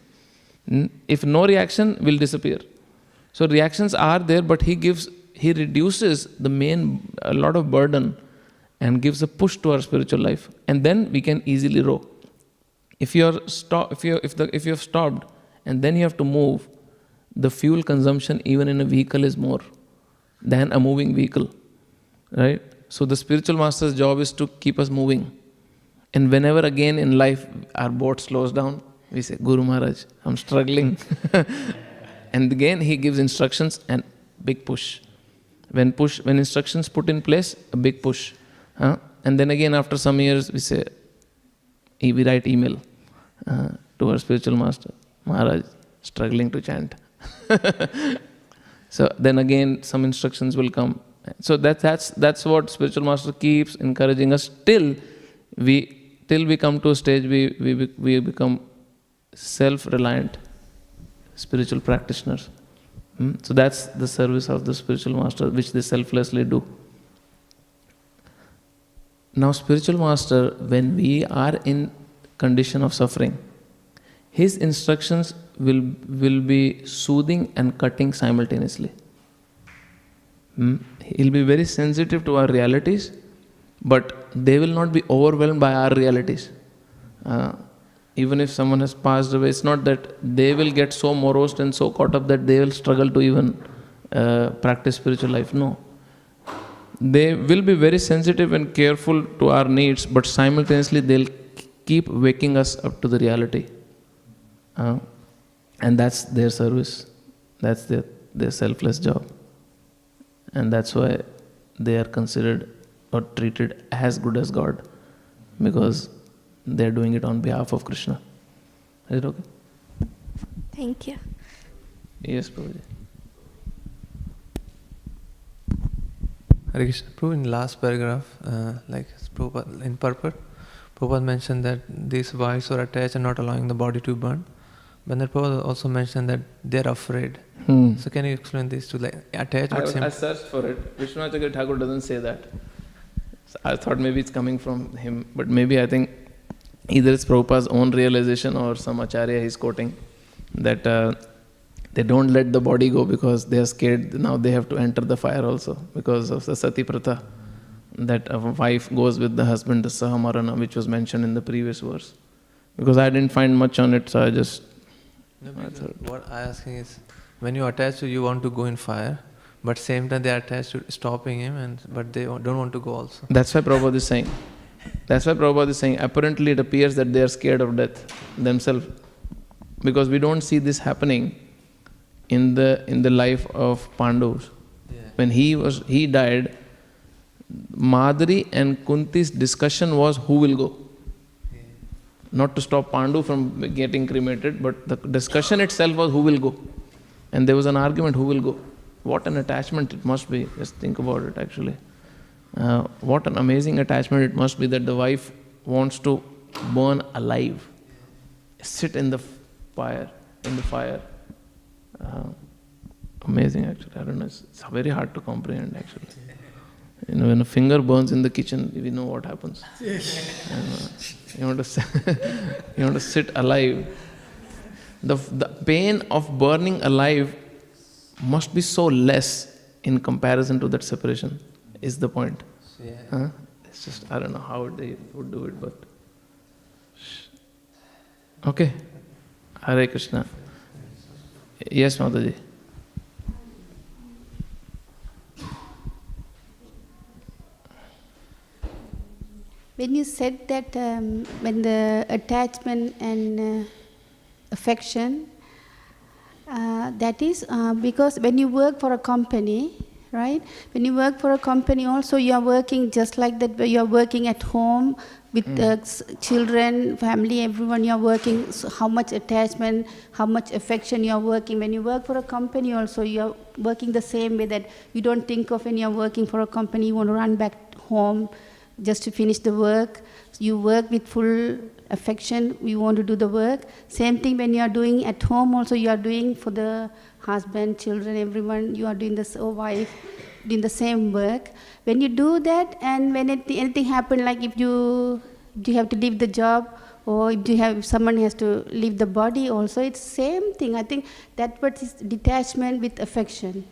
If no reaction, we'll disappear. So reactions are there, but he reduces a lot of burden and gives a push to our spiritual life, and then we can easily row. If you have stopped and then you have to move, the fuel consumption even in a vehicle is more than a moving vehicle, right? So the spiritual master's job is to keep us moving. And whenever again in life our boat slows down, we say, Guru Maharaj, I'm struggling. And again he gives instructions and big push. When instructions put in place, a big push. And then again after some years we write email to our spiritual master, Maharaj, struggling to chant. So then again some instructions will come. So that's what spiritual master keeps encouraging us till we come to a stage we become self-reliant spiritual practitioners. So that's the service of the spiritual master, which they selflessly do. Now spiritual master, when we are in condition of suffering, his instructions will be soothing and cutting simultaneously. He'll be very sensitive to our realities, but they will not be overwhelmed by our realities. Even if someone has passed away, it's not that they will get so morose and so caught up that they will struggle to even practice spiritual life. No. They will be very sensitive and careful to our needs, but simultaneously they'll keep waking us up to the reality. And that's their service. That's their selfless job. And that's why they are considered or treated as good as God, because they're doing it on behalf of Krishna. Is it okay? Thank you. Yes, Prabhuji. Hare Krishna. Prabhu, in last paragraph, like Prabhupada, in purport, Prabhupada mentioned that these wives are attached and not allowing the body to burn. But then Prabhupada also mentioned that they're afraid. So can you explain these two, like attached but I searched for it. Vishnu Thakur doesn't say that. So I thought maybe it's coming from him, but maybe I think either it's Prabhupada's own realization or some Acharya he's quoting, that they don't let the body go because they are scared. Now they have to enter the fire also because of the Sati Pratha, that a wife goes with the husband, the Saha Marana, which was mentioned in the previous verse. Because I didn't find much on it, so I just... what I'm asking is, when you attach to, you want to go in fire, but same time they are attached to stopping him, but they don't want to go also. That's why Prabhupada is saying. Apparently it appears that they are scared of death themselves. Because we don't see this happening in the life of Pandavas. Yeah. When he died, Madri and Kunti's discussion was who will go. Yeah. Not to stop Pandu from getting cremated, but the discussion itself was who will go. And there was an argument who will go. What an attachment it must be. Just think about it actually. What an amazing attachment it must be that the wife wants to burn alive. Sit in the fire. Amazing actually. I don't know. It's very hard to comprehend actually. You know, when a finger burns in the kitchen, we know what happens. You want to sit alive. The pain of burning alive must be so less in comparison to that separation, is the point. Yeah. It's just, I don't know how they would do it, but... Okay. Hare Krishna. Yes, Mataji. When you said that when the attachment and affection, that is because when you work for a company, right? When you work for a company also you are working just like that, you are working at home with children, family, everyone you are working. So how much attachment, how much affection you are working. When you work for a company also you are working the same way, that you don't think of when you are working for a company, you want to run back home just to finish the work. You work with full affection, you want to do the work. Same thing when you are doing at home also, you are doing for the husband, children, everyone, you are doing this, or wife, doing the same work. When you do that, and when anything happen, like if you have to leave the job, or if someone has to leave the body also, it's same thing. I think that what is detachment with affection.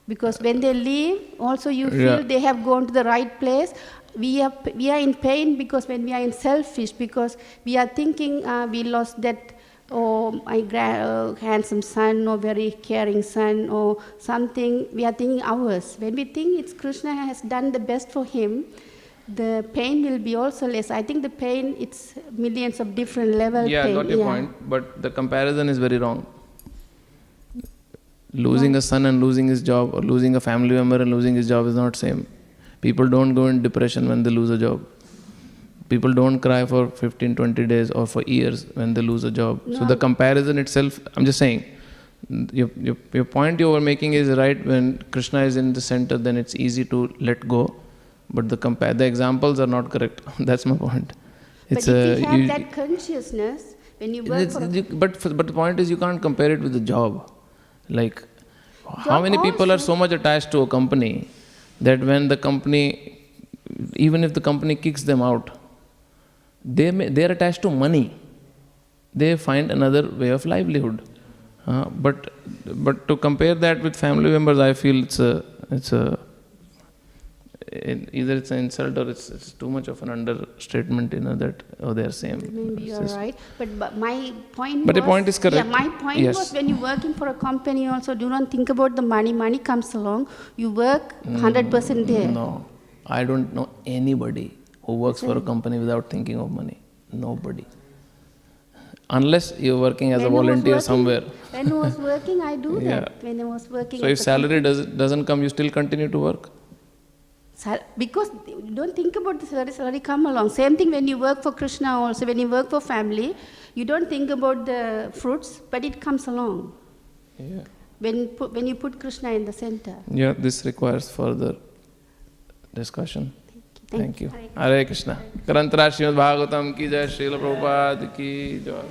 Because when they leave, also you feel they have gone to the right place. We are in pain because when we are in selfish, because we are thinking we lost that, my handsome son, or very caring son, or something. We are thinking ours. When we think it's Krishna has done the best for him, the pain will be also less. I think the pain, it's millions of different levels. Yeah, I got your point, but the comparison is very wrong. Losing a son and losing his job, or losing a family member and losing his job is not same. People don't go in depression when they lose a job. People don't cry for 15, 20 days or for years when they lose a job. No. So the comparison itself, I'm just saying, your point you were making is right. When Krishna is in the center, then it's easy to let go. But the examples are not correct. That's my point. But if you have that consciousness, when you work but the point is you can't compare it with the job. Like, how many people are so much attached to a company that when the company, even if the company kicks them out, they are attached to money. They find another way of livelihood. But to compare that with family members, I feel either it's an insult or it's too much of an understatement, that they are same. Maybe you're right, but my point. But the point is correct. Yeah, my point was when you're working for a company, also do not think about the money. Money comes along. You work 100% there. No, I don't know anybody who works for a company without thinking of money. Nobody. Unless you're working as a volunteer somewhere. When I was working, I do that. When I was working. So if salary doesn't come, you still continue to work? Because you don't think about the salary come along. Same thing when you work for Krishna also, when you work for family, you don't think about the fruits, but it comes along. Yeah. When you put Krishna in the center. Yeah, this requires further discussion. Thank you. Hare Krishna. Karantara Śrīmad Bhāgavatam ki jai, Srila Prabhupada ki jai.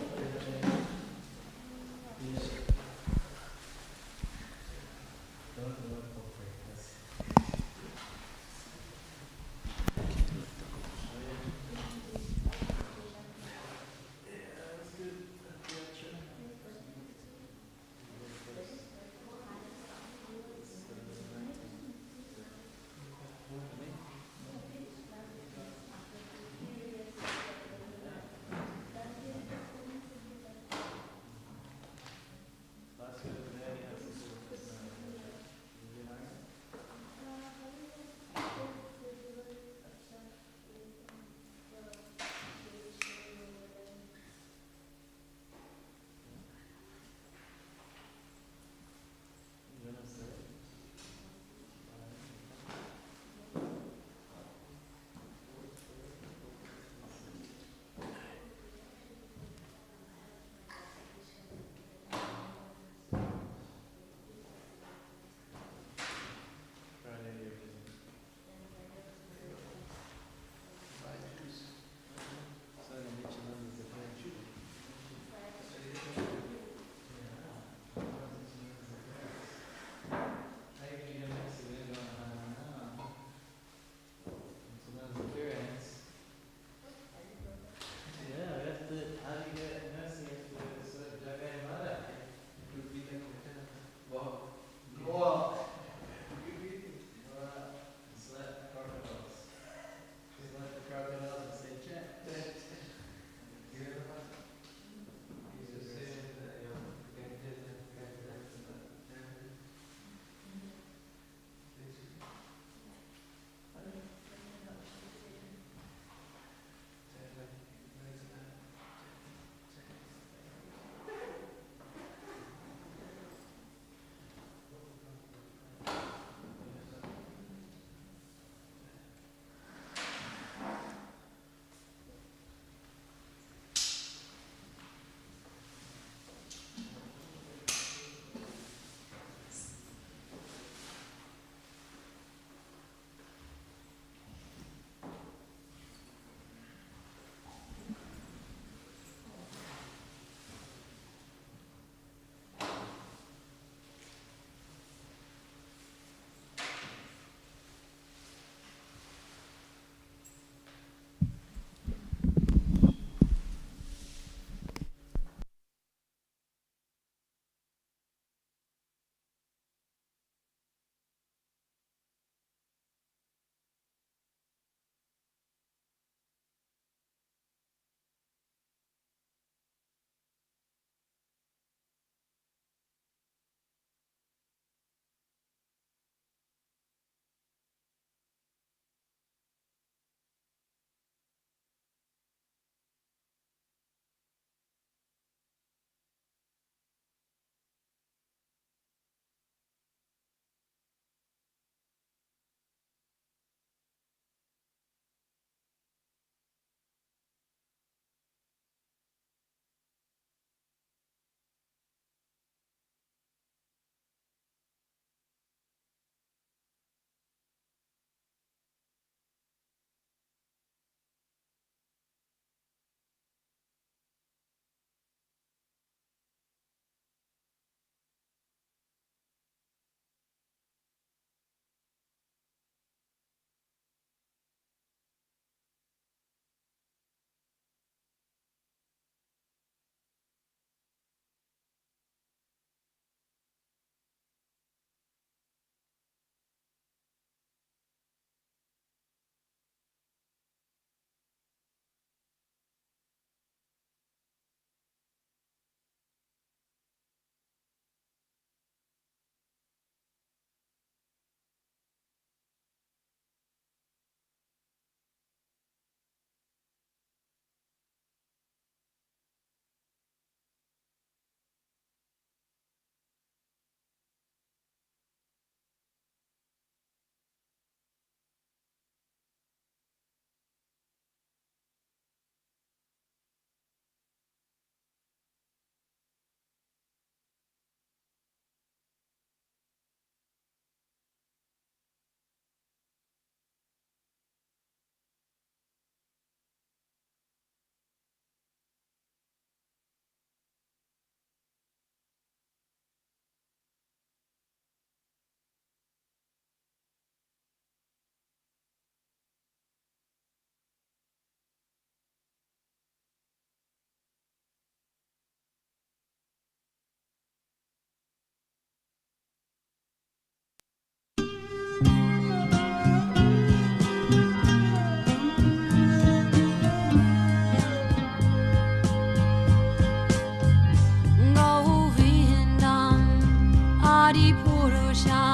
Adipurusha